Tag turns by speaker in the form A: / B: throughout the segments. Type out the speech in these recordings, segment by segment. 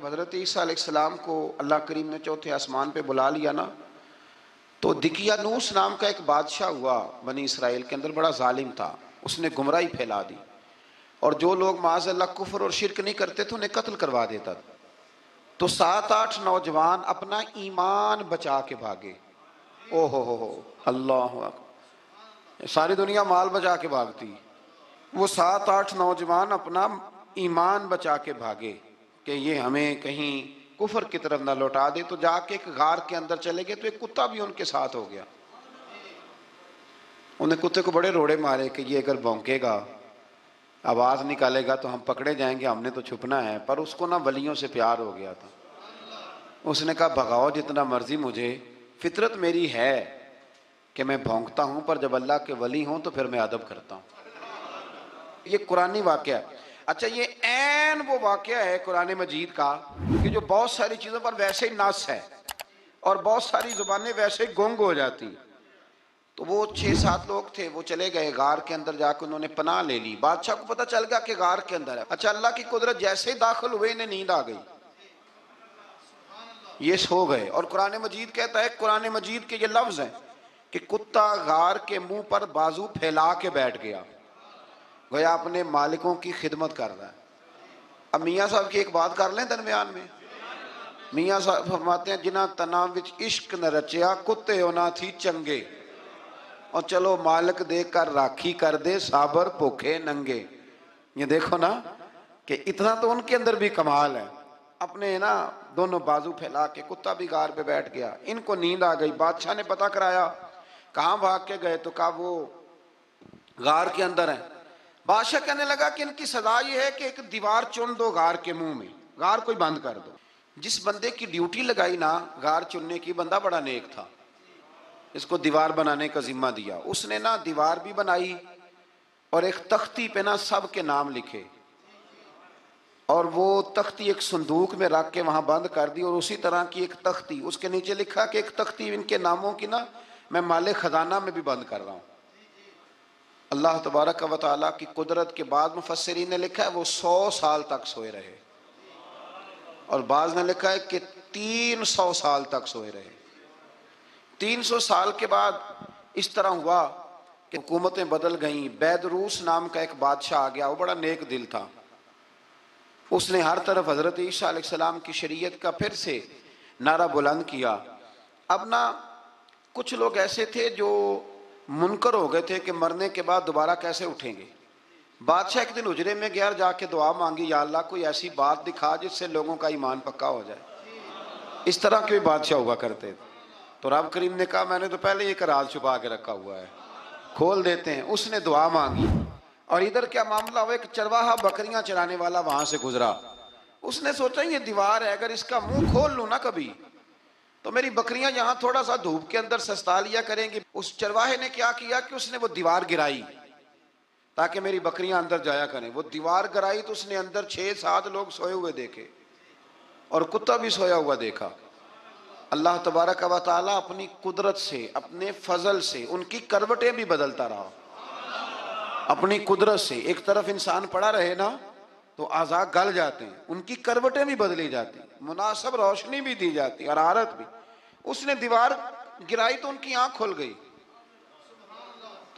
A: حضرت عیسیٰ علیہ السلام کو اللہ کریم نے چوتھے آسمان پہ بلا لیا نا، تو دقیانوس نام کا ایک بادشاہ ہوا بنی اسرائیل کے اندر، بڑا ظالم تھا، اس نے گمراہی پھیلا دی، اور جو لوگ معاذ اللہ کفر اور شرک نہیں کرتے تھے انہیں قتل کروا دیتا تھا۔ تو 7-8 نوجوان اپنا ایمان بچا کے بھاگے۔ او ہو اللہ اکبر، ساری دنیا مال بچا کے بھاگتی، وہ 7-8 نوجوان اپنا ایمان بچا کے بھاگے کہ یہ ہمیں کہیں کفر کی طرف نہ لوٹا دے۔ تو جا کے ایک غار کے اندر چلے گئے، تو ایک کتا بھی ان کے ساتھ ہو گیا۔ انہیں کتے کو بڑے روڑے مارے کہ یہ اگر بھونکے گا، آواز نکالے گا تو ہم پکڑے جائیں گے، ہم نے تو چھپنا ہے۔ پر اس کو نہ ولیوں سے پیار ہو گیا تھا، اس نے کہا بھگاؤ جتنا مرضی مجھے، فطرت میری ہے کہ میں بھونکتا ہوں، پر جب اللہ کے ولی ہوں تو پھر میں ادب کرتا ہوں۔ یہ قرآنی واقعہ ہے۔ اچھا، یہ عین وہ واقعہ ہے قرآن مجید کا کہ جو بہت ساری چیزوں پر ویسے ہی نص ہے اور بہت ساری زبانیں ویسے ہی گنگ ہو جاتی۔ تو وہ 6-7 لوگ تھے، وہ چلے گئے غار کے اندر، جا کے انہوں نے پناہ لے لی۔ بادشاہ کو پتہ چل گیا کہ غار کے اندر ہے۔ اچھا، اللہ کی قدرت، جیسے ہی داخل ہوئے انہیں نیند آ گئی، یہ سو گئے۔ اور قرآن مجید کہتا ہے، قرآن مجید کے یہ لفظ ہیں کہ کتا غار کے منہ پر بازو پھیلا کے بیٹھ گیا، گویا اپنے مالکوں کی خدمت کر رہا ہے۔ اب میاں صاحب کی ایک بات کر لیں درمیان میں۔ میاں صاحب فرماتے ہیں، جنہ تنا وچ عشق نہ رچیا، کتے ہونا تھی چنگے، اور چلو مالک دیکھ کر راکھی کر دے، صابر بھوکے ننگے۔ یہ دیکھو نا کہ اتنا تو ان کے اندر بھی کمال ہے۔ اپنے نا دونوں بازو پھیلا کے، کتا بھی غار پہ بیٹھ گیا، ان کو نیند آ گئی۔ بادشاہ نے پتہ کرایا، کہاں بھاگ کے گئے؟ تو کہا وہ غار کے اندر ہیں۔ بادشاہ کہنے لگا کہ ان کی سزا یہ ہے کہ ایک دیوار چن دو غار کے منہ میں، غار کوئی بند کر دو۔ جس بندے کی ڈیوٹی لگائی نا غار چننے کی، بندہ بڑا نیک تھا، اس کو دیوار بنانے کا ذمہ دیا۔ اس نے نا دیوار بھی بنائی اور ایک تختی پہ نا سب کے نام لکھے، اور وہ تختی ایک صندوق میں رکھ کے وہاں بند کر دی، اور اسی طرح کی ایک تختی اس کے نیچے لکھا کہ ایک تختی ان کے ناموں کی نا میں مال خزانہ میں بھی بند کر رہا ہوں۔ اللہ تبارک و تعالیٰ کی قدرت کے بعد مفسرین نے لکھا ہے وہ 100 سال تک سوئے رہے، اور بعض نے لکھا ہے کہ 300 سال تک سوئے رہے۔ 300 سال کے بعد اس طرح ہوا کہ حکومتیں بدل گئیں۔ بیدروس نام کا ایک بادشاہ آ گیا، وہ بڑا نیک دل تھا، اس نے ہر طرف حضرت عیسیٰ علیہ السلام کی شریعت کا پھر سے نعرہ بلند کیا۔ اب نا کچھ لوگ ایسے تھے جو منکر ہو گئے تھے کہ مرنے کے بعد دوبارہ کیسے اٹھیں گے۔ بادشاہ ایک دن حجرے میں گیا، جا کے دعا مانگی، یا اللہ کوئی ایسی بات دکھا جس سے لوگوں کا ایمان پکا ہو جائے۔ اس طرح کے بھی بادشاہ ہوا کرتے تھے۔ تو رب کریم نے کہا میں نے تو پہلے ایک راز چھپا کے رکھا ہوا ہے، کھول دیتے ہیں۔ اس نے دعا مانگی، اور ادھر کیا معاملہ ہوا، ایک چرواہا بکریاں چرانے والا وہاں سے گزرا۔ اس نے سوچا یہ دیوار ہے، اگر اس کا منہ کھول لوں نا کبھی تو میری بکریاں یہاں تھوڑا سا دھوپ کے اندر سستا لیا کریں گی۔ اس چرواہے نے کیا کیا کہ اس نے وہ دیوار گرائی تاکہ میری بکریاں اندر جایا کریں۔ وہ دیوار گرائی تو اس نے اندر 6-7 لوگ سوئے ہوئے دیکھے، اور کتا بھی سویا ہوا دیکھا۔ اللہ تبارک و تعالیٰ اپنی قدرت سے، اپنے فضل سے ان کی کروٹیں بھی بدلتا رہا۔ اپنی قدرت سے ایک طرف انسان پڑا رہے نا تو اعضاء گل جاتے ہیں، ان کی کروٹیں بھی بدلی جاتی، مناسب روشنی بھی دی جاتی، حرارت بھی۔ اس نے دیوار گرائی تو ان کی آنکھ کھل گئی،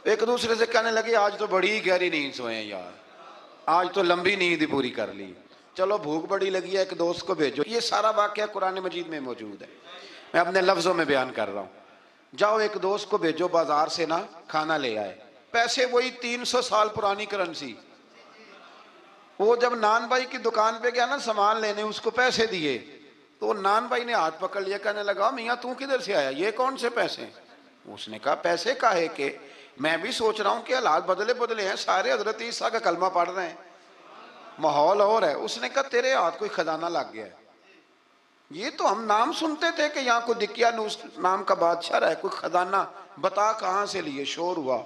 A: ایک دوسرے سے کہنے لگے آج تو بڑی گہری نیند سوئے ہیں یار، آج تو لمبی نیند پوری کر لی، چلو بھوک بڑی لگی ہے ایک دوست کو بھیجو۔ یہ سارا واقعہ قرآن مجید میں موجود ہے، میں اپنے لفظوں میں بیان کر رہا ہوں۔ جاؤ ایک دوست کو بھیجو بازار سے نا کھانا لے آئے، پیسے وہی 300 سال پرانی کرنسی۔ وہ جب نان بھائی کی دکان پہ گیا نا سامان لینے، اس کو پیسے دیے تو نان بھائی نے ہاتھ پکڑ لیا، کہنے لگا میاں تو کدھر سے آیا، یہ کون سے پیسے؟ اس نے کہا پیسے کاہے کہ میں بھی سوچ رہا ہوں کہ حالات بدلے ہیں، سارے حضرت عیسیٰ کا کلمہ پڑھ رہے ہیں، ماحول اور ہے۔ اس نے کہا تیرے ہاتھ کوئی خزانہ لگ گیا ہے، یہ تو ہم نام سنتے تھے کہ یہاں کوئی دقیانوس نام کا بادشاہ رہا ہے، کوئی خزانہ، بتا کہاں سے لیے؟ شور ہوا،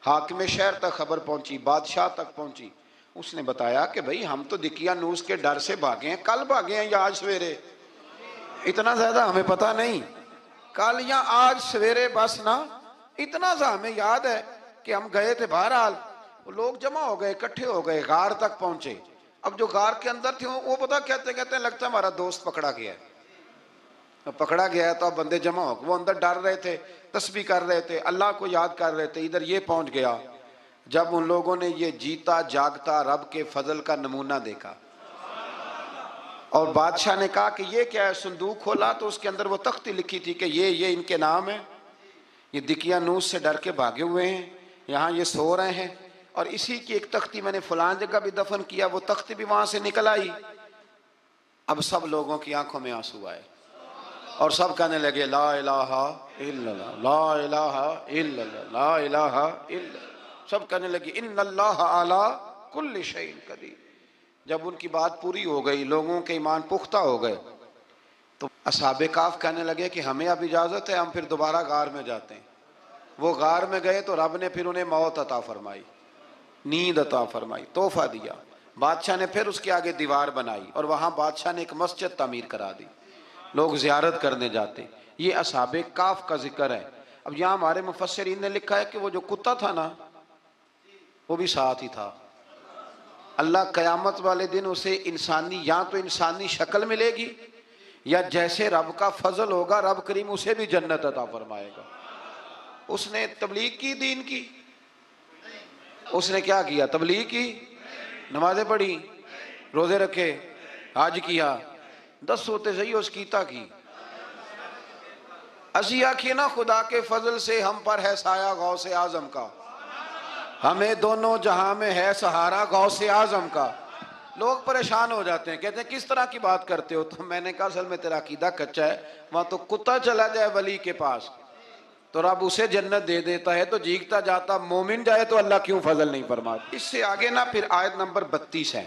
A: حاکم شہر تک خبر پہنچی، بادشاہ تک پہنچی۔ اس نے بتایا کہ بھئی ہم تو دقیانوس کے ڈر سے بھاگے ہیں، کل بھاگے ہیں یا آج سویرے، اتنا زیادہ ہمیں پتہ نہیں، کل یا آج سویرے بس نا، اتنا سا ہمیں یاد ہے کہ ہم گئے تھے۔ بہرحال لوگ جمع ہو گئے، اکٹھے ہو گئے، غار تک پہنچے۔ اب جو غار کے اندر تھے وہ پتہ کہتے ہیں لگتا ہے ہمارا دوست پکڑا گیا ہے. پکڑا گیا ہے تو اب بندے جمع ہو گئے. وہ اندر ڈر رہے تھے، تسبیح کر رہے تھے، اللہ کو یاد کر رہے تھے. ادھر یہ پہنچ گیا. جب ان لوگوں نے یہ جیتا جاگتا رب کے فضل کا نمونہ دیکھا اور بادشاہ نے کہا کہ یہ کیا ہے، صندوق کھولا تو اس کے اندر وہ تختی لکھی تھی کہ یہ ان کے نام ہے، یہ دقیانوس سے ڈر کے بھاگے ہوئے ہیں، یہاں یہ سو رہے ہیں، اور اسی کی ایک تختی میں نے فلان جگہ بھی دفن کیا. وہ تختی بھی وہاں سے نکل آئی. اب سب لوگوں کی آنکھوں میں آنسو آئے اور سب کہنے لگے لا الہ الا اللہ، لا الہ الا اللہ، لا الہ الا اللہ. سب کہنے لگے ان اللہ علی کل شیء قدیر. جب ان کی بات پوری ہو گئی، لوگوں کے ایمان پختہ ہو گئے، تو اصحاب کہف کہنے لگے کہ ہمیں اب اجازت ہے، ہم پھر دوبارہ غار میں جاتے ہیں. وہ غار میں گئے تو رب نے پھر انہیں موت عطا فرمائی، نیند عطا فرمائی، تحفہ دیا. بادشاہ نے پھر اس کے آگے دیوار بنائی اور وہاں بادشاہ نے ایک مسجد تعمیر کرا دی. لوگ زیارت کرنے جاتے. یہ اصحاب کہف کا ذکر ہے. اب یہاں ہمارے مفسرین نے لکھا ہے کہ وہ جو کتا تھا نا، وہ بھی ساتھ ہی تھا. اللہ قیامت والے دن اسے انسانی، یا تو انسانی شکل ملے گی، یا جیسے رب کا فضل ہوگا رب کریم اسے بھی جنت عطا فرمائے گا. اس نے تبلیغ کی، دین کی. اس نے کیا کیا؟ تبلیغ کی، نمازیں پڑھی، روزے رکھے، حج کیا، 10 ہوتے صحیح اس کیتا کی. اسی آنکھیں نا خدا کے فضل سے ہم پر ہے سایہ غوث اعظم کا، ہمیں دونوں جہاں میں ہے سہارا غوث اعظم کا. لوگ پریشان ہو جاتے ہیں، کہتے ہیں کس طرح کی بات کرتے ہو؟ تو میں نے کہا اصل میں تیرا عقیدہ کچا ہے. وہاں تو کتا چلا جائے ولی کے پاس تو رب اسے جنت دے دیتا ہے، تو جیگتا جاتا مومن جائے تو اللہ کیوں فضل نہیں فرماتا؟ اس سے آگے نا پھر آیت نمبر 32 ہے.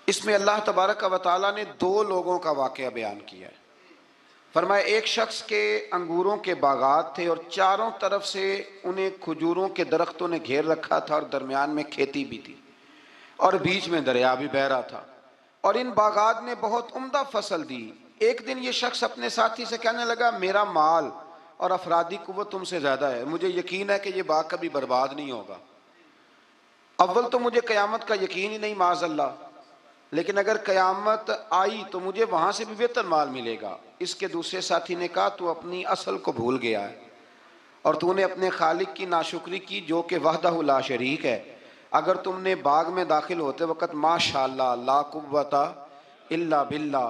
A: اس میں اللہ تبارک و تعالیٰ نے 2 لوگوں کا واقعہ بیان کیا ہے. فرمایا ایک شخص کے انگوروں کے باغات تھے اور چاروں طرف سے انہیں کھجوروں کے درختوں نے گھیر رکھا تھا، اور درمیان میں کھیتی بھی تھی اور بیچ میں دریا بھی بہہ رہا تھا، اور ان باغات نے بہت عمدہ فصل دی. ایک دن یہ شخص اپنے ساتھی سے کہنے لگا میرا مال اور افرادی قوت تم سے زیادہ ہے، مجھے یقین ہے کہ یہ باغ کبھی برباد نہیں ہوگا. اول تو مجھے قیامت کا یقین ہی نہیں معاذ اللہ، لیکن اگر قیامت آئی تو مجھے وہاں سے بھی بہتر مال ملے گا. اس کے دوسرے ساتھی نے کہا تو اپنی اصل کو بھول گیا ہے اور تو نے اپنے خالق کی ناشکری کی جو کہ وحدہ لا شریک ہے. اگر تم نے باغ میں داخل ہوتے وقت ماشاءاللہ لا قوت الا باللہ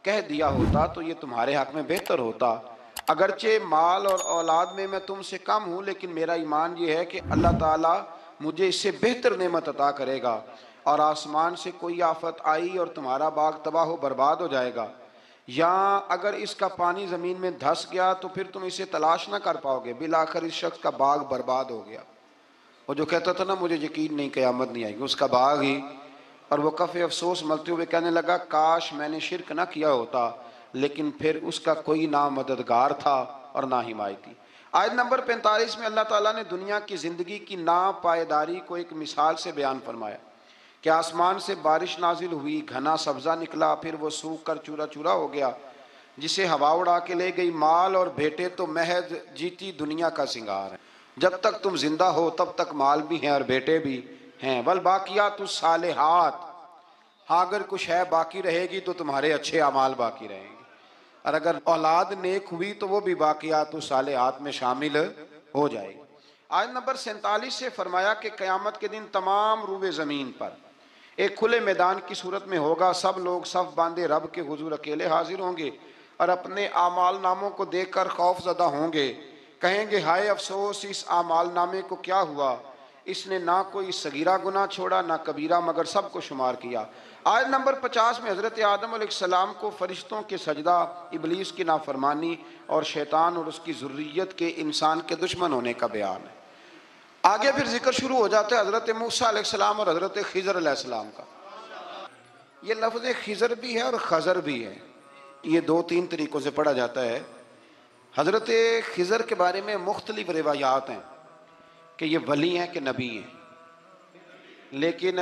A: کہہ دیا ہوتا تو یہ تمہارے حق میں بہتر ہوتا. اگرچہ مال اور اولاد میں تم سے کم ہوں، لیکن میرا ایمان یہ ہے کہ اللہ تعالیٰ مجھے اس سے بہتر نعمت عطا کرے گا، اور آسمان سے کوئی آفت آئی اور تمہارا باغ تباہ و برباد ہو جائے گا، یا اگر اس کا پانی زمین میں دھس گیا تو پھر تم اسے تلاش نہ کر پاؤ گے. بالآخر اس شخص کا باغ برباد ہو گیا. وہ جو کہتا تھا نا مجھے یقین نہیں قیامت نہیں آئے گی، اس کا باغ ہی. اور وہ کف افسوس ملتے ہوئے کہنے لگا کاش میں نے شرک نہ کیا ہوتا، لیکن پھر اس کا کوئی نہ مددگار تھا اور نہ حمایتی. آیت نمبر 45 میں اللہ تعالیٰ نے دنیا کی زندگی کی ناپائیداری کو ایک مثال سے بیان فرمایا کہ آسمان سے بارش نازل ہوئی، گھنا سبزہ نکلا، پھر وہ سوکھ کر چورا چورا ہو گیا، جسے ہوا اڑا کے لے گئی. مال اور بیٹے تو محض جیتی دنیا کا سنگار ہے. جب تک تم زندہ ہو تب تک مال بھی ہیں اور بیٹے بھی ہیں. والباقیات الصالحات، ہاں اگر کچھ ہے باقی رہے گی تو تمہارے اچھے اعمال باقی رہیں گے، اور اگر اولاد نیک ہوئی تو وہ بھی باقیات الصالحات میں شامل ہو جائے گی. آیت نمبر 47 سے فرمایا کہ قیامت کے دن تمام روئے زمین پر ایک کھلے میدان کی صورت میں ہوگا. سب لوگ صف باندھے رب کے حضور اکیلے حاضر ہوں گے اور اپنے اعمال ناموں کو دیکھ کر خوف زدہ ہوں گے. کہیں گے ہائے افسوس اس اعمال نامے کو کیا ہوا، اس نے نہ کوئی صغیرہ گناہ چھوڑا نہ کبیرہ، مگر سب کو شمار کیا. آیت نمبر 50 میں حضرت آدم علیہ السلام کو فرشتوں کے سجدہ، ابلیس کی نافرمانی اور شیطان اور اس کی ذریت کے انسان کے دشمن ہونے کا بیان ہے. آگے پھر ذکر شروع ہو جاتا ہے حضرت موسیٰ علیہ السلام اور حضرت خضر علیہ السلام کا. یہ لفظ خضر بھی ہے اور خضر بھی ہے، یہ 2-3 طریقوں سے پڑھا جاتا ہے. حضرت خضر کے بارے میں مختلف روایات ہیں کہ یہ ولی ہیں کہ نبی ہیں، لیکن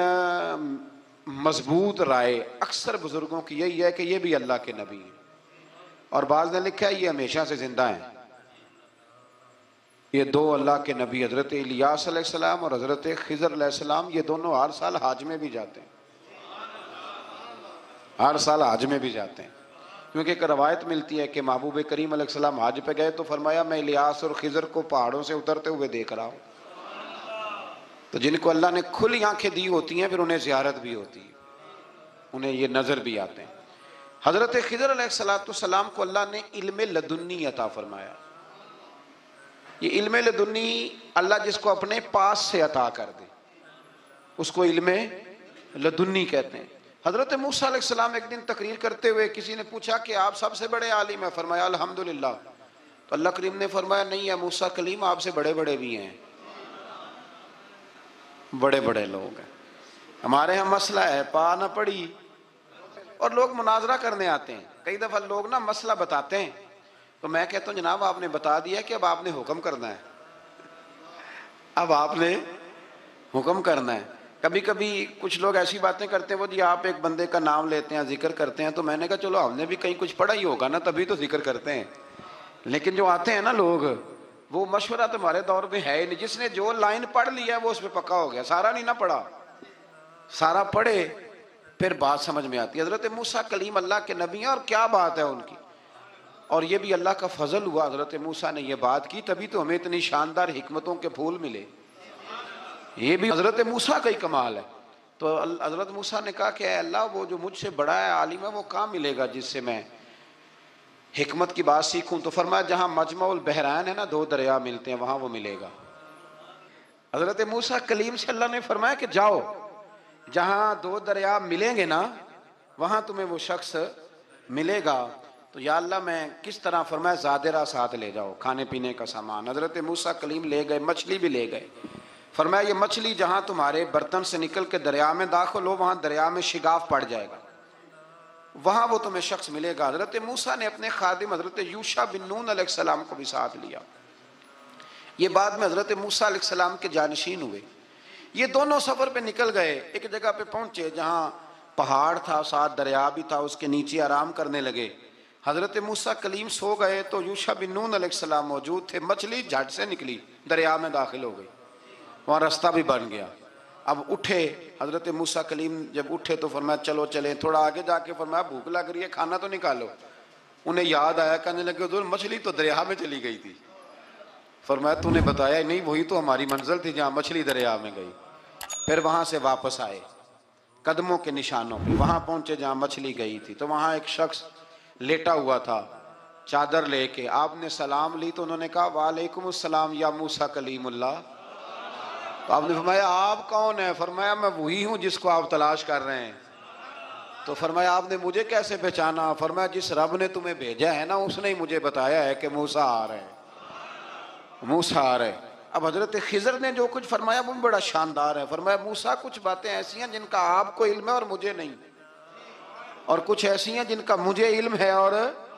A: مضبوط رائے اکثر بزرگوں کی یہی ہے کہ یہ بھی اللہ کے نبی ہیں، اور بعض نے لکھا ہے یہ ہمیشہ سے زندہ ہیں. یہ 2 اللہ کے نبی حضرت الیاس علیہ السلام اور حضرت خضر علیہ السلام، یہ دونوں ہر سال حج میں بھی جاتے ہیں. ہر سال حج میں بھی جاتے ہیں، کیونکہ ایک روایت ملتی ہے کہ محبوب کریم علیہ السلام حج پہ گئے تو فرمایا میں الیاس اور خضر کو پہاڑوں سے اترتے ہوئے دیکھ رہا ہوں۔ تو جن کو اللہ نے کھلی آنکھیں دی ہوتی ہیں پھر انہیں زیارت بھی ہوتی ہے، انہیں یہ نظر بھی آتے ہیں۔ حضرت خضر علیہ السلام کو اللہ نے علم لدنی عطا فرمایا۔ یہ علم لدنی اللہ جس کو اپنے پاس سے عطا کر دے اس کو علم لدنی کہتے ہیں۔ حضرت موسیٰ علیہ السلام ایک دن تقریر کرتے ہوئے کسی نے پوچھا کہ آپ سب سے بڑے عالم ہیں، فرمایا الحمدللہ۔ تو اللہ کریم نے فرمایا نہیں ہے موسیٰ کلیم آپ سے بڑے بڑے بھی ہیں، بڑے بڑے لوگ ہیں۔ ہمارے ہاں مسئلہ ہے پا نہ پڑی، اور لوگ مناظرہ کرنے آتے ہیں۔ کئی دفعہ لوگ نا مسئلہ بتاتے ہیں تو میں کہتا ہوں جناب آپ نے بتا دیا کہ اب آپ نے حکم کرنا ہے، اب آپ نے حکم کرنا ہے۔ کبھی کبھی کچھ لوگ ایسی باتیں کرتے ہیں وہ جی آپ ایک بندے کا نام لیتے ہیں ذکر کرتے ہیں، تو میں نے کہا چلو ہم نے بھی کہیں کچھ پڑھا ہی ہوگا نا تبھی تو ذکر کرتے ہیں، لیکن جو آتے ہیں نا لوگ وہ مشورہ تمہارے دور میں ہے ہی نہیں۔ جس نے جو لائن پڑھ لیا وہ اس پہ پکا ہو گیا، سارا نہیں نہ پڑھا، سارا پڑھے پھر بات سمجھ میں آتی ہے۔ حضرت موسیٰ کلیم اللہ کے نبی ہیں اور کیا بات ہے ان کی، اور یہ بھی اللہ کا فضل ہوا حضرت موسیٰ نے یہ بات کی تبھی تو ہمیں اتنی شاندار حکمتوں کے پھول ملے، یہ بھی حضرت موسیٰ کا ہی کمال ہے۔ تو حضرت موسیٰ نے کہا کہ اے اللہ وہ جو مجھ سے بڑا ہے عالم ہے وہ کہاں ملے گا جس سے میں حکمت کی بات سیکھوں؟ تو فرمایا جہاں مجمع البحرین ہے نا دو دریا ملتے ہیں وہاں وہ ملے گا۔ حضرت موسیٰ کلیم سے اللہ نے فرمایا کہ جاؤ جہاں دو دریا ملیں گے نا وہاں تمہیں وہ شخص ملے گا۔ تو یا اللہ میں کس طرح؟ فرمایا زادرہ ساتھ لے جاؤ، کھانے پینے کا سامان۔ حضرت موسیٰ کلیم لے گئے، مچھلی بھی لے گئے۔ فرمایا یہ مچھلی جہاں تمہارے برتن سے نکل کے دریا میں داخل ہو وہاں دریا میں شگاف پڑ جائے گا، وہاں وہ تمہیں شخص ملے گا۔ حضرت موسیٰ نے اپنے خادم حضرت یوشع بن نون علیہ السلام کو بھی ساتھ لیا۔ یہ بعد میں حضرت موسیٰ علیہ السلام کے جانشین ہوئے۔ یہ دونوں سفر پہ نکل گئے، ایک جگہ پہ پہنچے جہاں پہاڑ تھا ساتھ دریا بھی تھا، اس کے نیچے آرام کرنے لگے۔ حضرت موسیٰ کلیم سو گئے تو یوشع بن نون علیہ السلام موجود تھے، مچھلی جھٹ سے نکلی دریا میں داخل ہو گئی، وہاں راستہ بھی بن گیا۔ اب اٹھے حضرت موسیٰ کلیم جب اٹھے تو فرمایا چلو چلیں، تھوڑا آگے جا کے فرمایا بھوک لگ رہی ہے کھانا تو نکالو۔ انہیں یاد آیا، کہنے لگے حضور مچھلی تو دریا میں چلی گئی تھی۔ فرمایا تو نے بتایا ہی نہیں، وہی تو ہماری منزل تھی جہاں مچھلی دریا میں گئی۔ پھر وہاں سے واپس آئے قدموں کے نشانوں پہ، وہاں پہنچے جہاں مچھلی گئی تھی تو وہاں ایک شخص لیٹا ہوا تھا چادر لے کے۔ آپ نے سلام لی تو انہوں نے کہا وعلیکم السلام یا موسیٰ کلیم اللہ۔ تو آپ نے فرمایا آپ کون ہیں؟ فرمایا میں وہی ہوں جس کو آپ تلاش کر رہے ہیں۔ تو فرمایا آپ نے مجھے کیسے پہچانا؟ فرمایا جس رب نے تمہیں بھیجا ہے نا اس نے ہی مجھے بتایا ہے کہ موسیٰ آ رہے ہیں، موسیٰ آ رہے ہیں۔ اب حضرت خضر نے جو کچھ فرمایا وہ بڑا شاندار ہے۔ فرمایا موسیٰ کچھ باتیں ایسی ہیں جن کا آپ کو علم ہے اور مجھے نہیں، اور کچھ ایسی ہیں جن کا مجھے علم ہے اور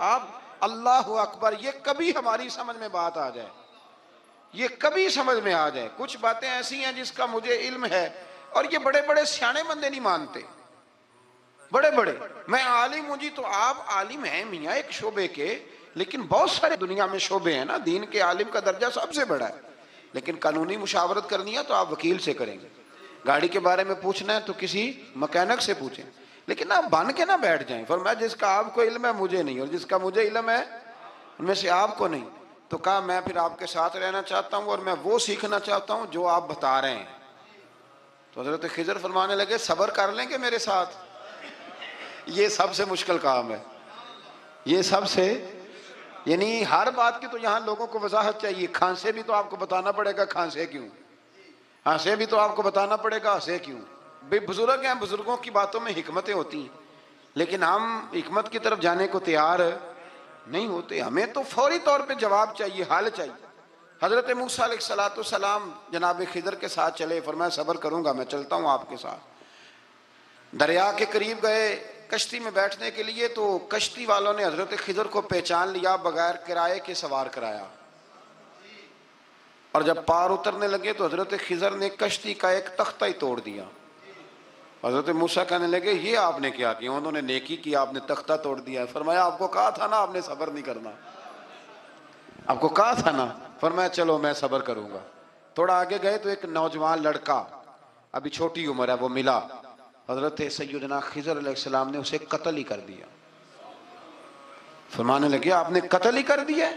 A: آپ۔ اللہ اکبر، یہ کبھی ہماری سمجھ میں بات آ جائے، یہ کبھی سمجھ میں آ جائے۔ کچھ باتیں ایسی ہیں جس کا مجھے علم ہے، اور یہ بڑے بڑے سیانے بندے نہیں مانتے، بڑے بڑے میں عالم ہوں جی، تو آپ عالم ہیں میاں ایک شعبے کے، لیکن بہت سارے دنیا میں شعبے ہیں نا، دین کے عالم کا درجہ سب سے بڑا ہے، لیکن قانونی مشاورت کرنی ہے تو آپ وکیل سے کریں گے، گاڑی کے بارے میں پوچھنا ہے تو کسی مکینک سے پوچھیں، لیکن آپ بن کے نہ بیٹھ جائیں۔ فرمایا جس کا آپ کو علم ہے مجھے نہیں، اور جس کا مجھے علم ہے ان میں سے آپ کو نہیں۔ تو کہا میں پھر آپ کے ساتھ رہنا چاہتا ہوں اور میں وہ سیکھنا چاہتا ہوں جو آپ بتا رہے ہیں۔ تو حضرت خضر فرمانے لگے صبر کر لیں گے میرے ساتھ؟ یہ سب سے مشکل کام ہے، یہ سب سے، یعنی ہر بات کی تو یہاں لوگوں کو وضاحت چاہیے۔ کھانسے بھی تو آپ کو بتانا پڑے گا کھانسے کیوں، ہنسے بھی تو آپ کو بتانا پڑے گا ہنسے کیوں۔ بے بزرگ ہیں، بزرگوں کی باتوں میں حکمتیں ہوتی ہیں، لیکن ہم حکمت کی طرف جانے کو تیار نہیں ہوتے، ہمیں تو فوری طور پہ جواب چاہیے، حل چاہیے۔ حضرت موسیٰ علیہ السلام جناب خضر کے ساتھ چلے، فرمایا صبر کروں گا میں چلتا ہوں آپ کے ساتھ۔ دریا کے قریب گئے کشتی میں بیٹھنے کے لیے تو کشتی والوں نے حضرت خضر کو پہچان لیا، بغیر کرائے کے سوار کرایا، اور جب پار اترنے لگے تو حضرت خضر نے کشتی کا ایک تختہ ہی توڑ دیا۔ حضرت موسیٰ کہنے لگے یہ آپ نے کیا کیا؟ انہوں نے نیکی کی، آپ نے تختہ توڑ دیا۔ فرمایا آپ کو کہا تھا نا آپ نے صبر نہیں کرنا، آپ کو کہا تھا نا۔ فرمایا چلو میں صبر کروں گا۔ تھوڑا آگے گئے تو ایک نوجوان لڑکا ابھی چھوٹی عمر ہے وہ ملا، حضرت سیدنا خضر علیہ السلام نے اسے قتل ہی کر دیا۔ فرمانے لگے آپ نے قتل ہی کر دیا؟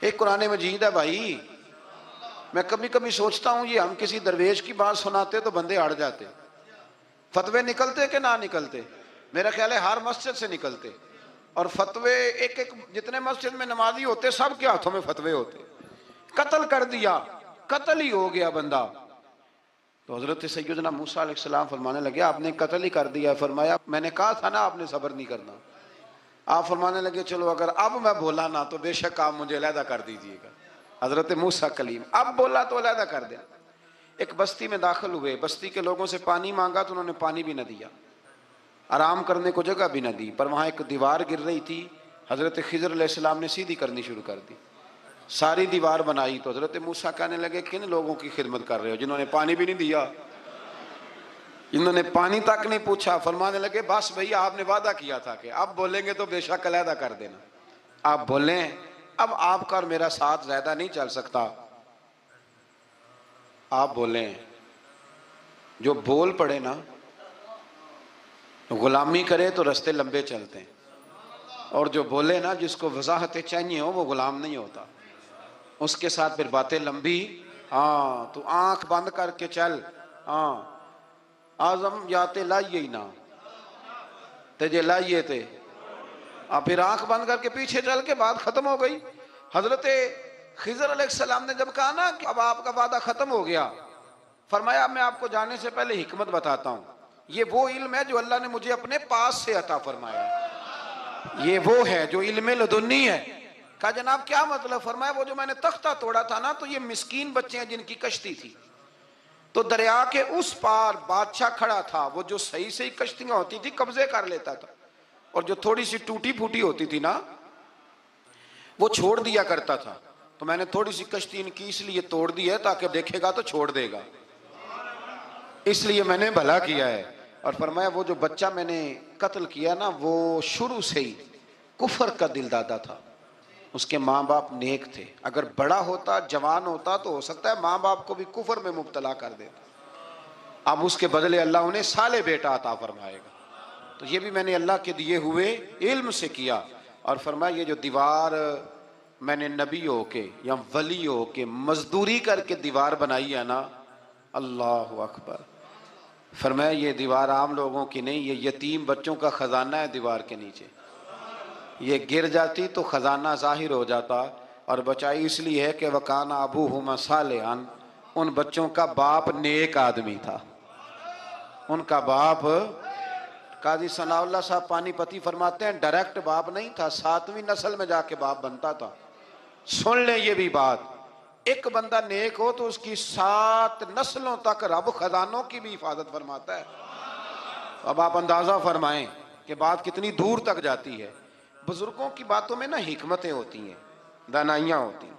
A: ایک قرآن مجید ہے بھائی۔ میں کبھی کبھی سوچتا ہوں یہ ہم کسی درویش کی بات سناتے تو بندے اڑ جاتے، فتوے نکلتے کہ نہ نکلتے؟ میرا خیال ہے ہر مسجد سے نکلتے، اور فتوے ایک جتنے مسجد میں نمازی ہوتے سب کے ہاتھوں میں فتوے ہوتے۔ قتل کر دیا، قتل ہی ہو گیا بندہ۔ تو حضرت سیدنا موسیٰ علیہ السلام فرمانے لگے آپ نے قتل ہی کر دیا۔ فرمایا میں نے کہا تھا نا آپ نے صبر نہیں کرنا۔ آپ فرمانے لگے چلو اگر اب میں بولا نا تو بے شک آپ مجھے علیحدہ کر دیجئے گا۔ حضرت موسیٰ کلیم اب بولا تو علیحدہ کر دیا۔ ایک بستی میں داخل ہوئے، بستی کے لوگوں سے پانی مانگا تو انہوں نے پانی بھی نہ دیا، آرام کرنے کو جگہ بھی نہ دی، پر وہاں ایک دیوار گر رہی تھی۔ حضرت خضر علیہ السلام نے سیدھی کرنی شروع کر دی، ساری دیوار بنائی۔ تو حضرت موسیٰ کہنے لگے کن لوگوں کی خدمت کر رہے ہو جنہوں نے پانی بھی نہیں دیا، انہوں نے پانی تک نہیں پوچھا۔ فرمانے لگے بس بھئی آپ نے وعدہ کیا تھا کہ اب بولیں گے تو بے شک علیحدہ کر دینا، آپ بولیں اب آپ کا اور میرا ساتھ زیادہ نہیں چل سکتا، آپ بولیں۔ جو بول پڑے نا غلامی کرے تو رستے لمبے چلتے ہیں، اور جو بولے نا جس کو وضاحتیں چاہیے ہو وہ غلام نہیں ہوتا، اس کے ساتھ پھر باتیں لمبی۔ ہاں تو آنکھ بند کر کے چل، ہاں آزم یاتے لائیے ہی نہ تجھے لائیے تھے، پھر آنکھ بند کر کے پیچھے چل کے بات ختم ہو گئی۔ حضرت خضر علیہ السلام نے جب کہا نا کہ اب آپ کا وعدہ ختم ہو گیا، فرمایا میں آپ کو جانے سے پہلے حکمت بتاتا ہوں، یہ وہ علم ہے جو اللہ نے مجھے اپنے پاس سے عطا فرمایا ہے، یہ وہ ہے جو علم لدنی ہے۔ کہا جناب کیا مطلب؟ فرمایا وہ جو میں نے تختہ توڑا تھا نا تو یہ مسکین بچے ہیں جن کی کشتی تھی، تو دریا کے اس پار بادشاہ کھڑا تھا، وہ جو صحیح صحیح کشتیاں ہوتی تھی قبضے کر لیتا تھا، اور جو تھوڑی سی ٹوٹی پھوٹی ہوتی تھی نا وہ چھوڑ دیا کرتا تھا۔ تو میں نے تھوڑی سی کشتی ان کی اس لیے توڑ دی ہے تاکہ دیکھے گا تو چھوڑ دے گا، اس لیے میں نے بھلا کیا ہے۔ اور فرمایا وہ جو بچہ میں نے قتل کیا نا وہ شروع سے ہی کفر کا دل دادا تھا، اس کے ماں باپ نیک تھے، اگر بڑا ہوتا جوان ہوتا تو ہو سکتا ہے ماں باپ کو بھی کفر میں مبتلا کر دیتا، اب اس کے بدلے اللہ انہیں صالح بیٹا عطا فرمائے گا۔ تو یہ بھی میں نے اللہ کے دیے ہوئے علم سے کیا۔ اور فرمایا یہ جو دیوار میں نے نبی ہو کے یا ولی ہو کے مزدوری کر کے دیوار بنائی ہے نا، اللہ اکبر، فرمایا یہ دیوار عام لوگوں کی نہیں، یہ یتیم بچوں کا خزانہ ہے دیوار کے نیچے، یہ گر جاتی تو خزانہ ظاہر ہو جاتا، اور بچائی اس لیے ہے کہ وَكَانَ أَبُوهُمَا صَالِحًا، ان بچوں کا باپ نیک آدمی تھا، ان کا باپ۔ قاضی ثناء اللہ صاحب پانی پتی فرماتے ہیں ڈائریکٹ باپ نہیں تھا، 7ویں نسل میں جا کے باپ بنتا تھا۔ سن لیں یہ بھی بات، ایک بندہ نیک ہو تو اس کی 7 نسلوں تک رب خزانوں کی بھی حفاظت فرماتا ہے۔ اب آپ اندازہ فرمائیں کہ بات کتنی دور تک جاتی ہے۔ بزرگوں کی باتوں میں نا حکمتیں ہوتی ہیں، دانائیاں ہوتی ہیں۔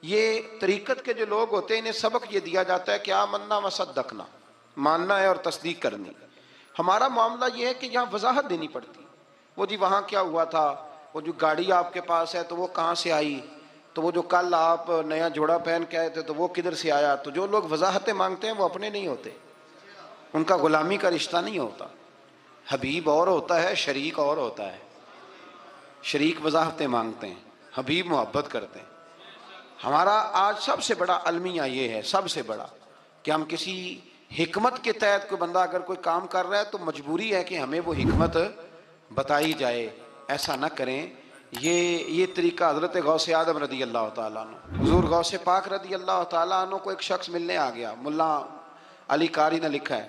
A: یہ طریقت کے جو لوگ ہوتے ہیں انہیں سبق یہ دیا جاتا ہے کہ آمنا وصدقنا، ماننا ہے اور تصدیق کرنی۔ ہمارا معاملہ یہ ہے کہ یہاں وضاحت دینی پڑتی، وہ جی وہاں کیا ہوا تھا، وہ جو گاڑی آپ کے پاس ہے تو وہ کہاں سے آئی، تو وہ جو کل آپ نیا جوڑا پہن کے آئے تھے تو وہ کدھر سے آیا۔ تو جو لوگ وضاحتیں مانگتے ہیں وہ اپنے نہیں ہوتے، ان کا غلامی کا رشتہ نہیں ہوتا۔ حبیب اور ہوتا ہے، شریک اور ہوتا ہے۔ شریک وضاحتیں مانگتے ہیں، حبیب محبت کرتے ہیں۔ ہمارا آج سب سے بڑا المیہ یہ ہے، سب سے بڑا، کہ ہم کسی حکمت کے تحت کوئی بندہ اگر کوئی کام کر رہا ہے تو مجبوری ہے کہ ہمیں وہ حکمت بتائی جائے، ایسا نہ کریں۔ یہ طریقہ حضرت غوث اعظم رضی اللہ تعالیٰ عنہ، حضور غوث پاک رضی اللہ تعالیٰ عنہ کو ایک شخص ملنے آ گیا، ملا علی قاری نے لکھا ہے،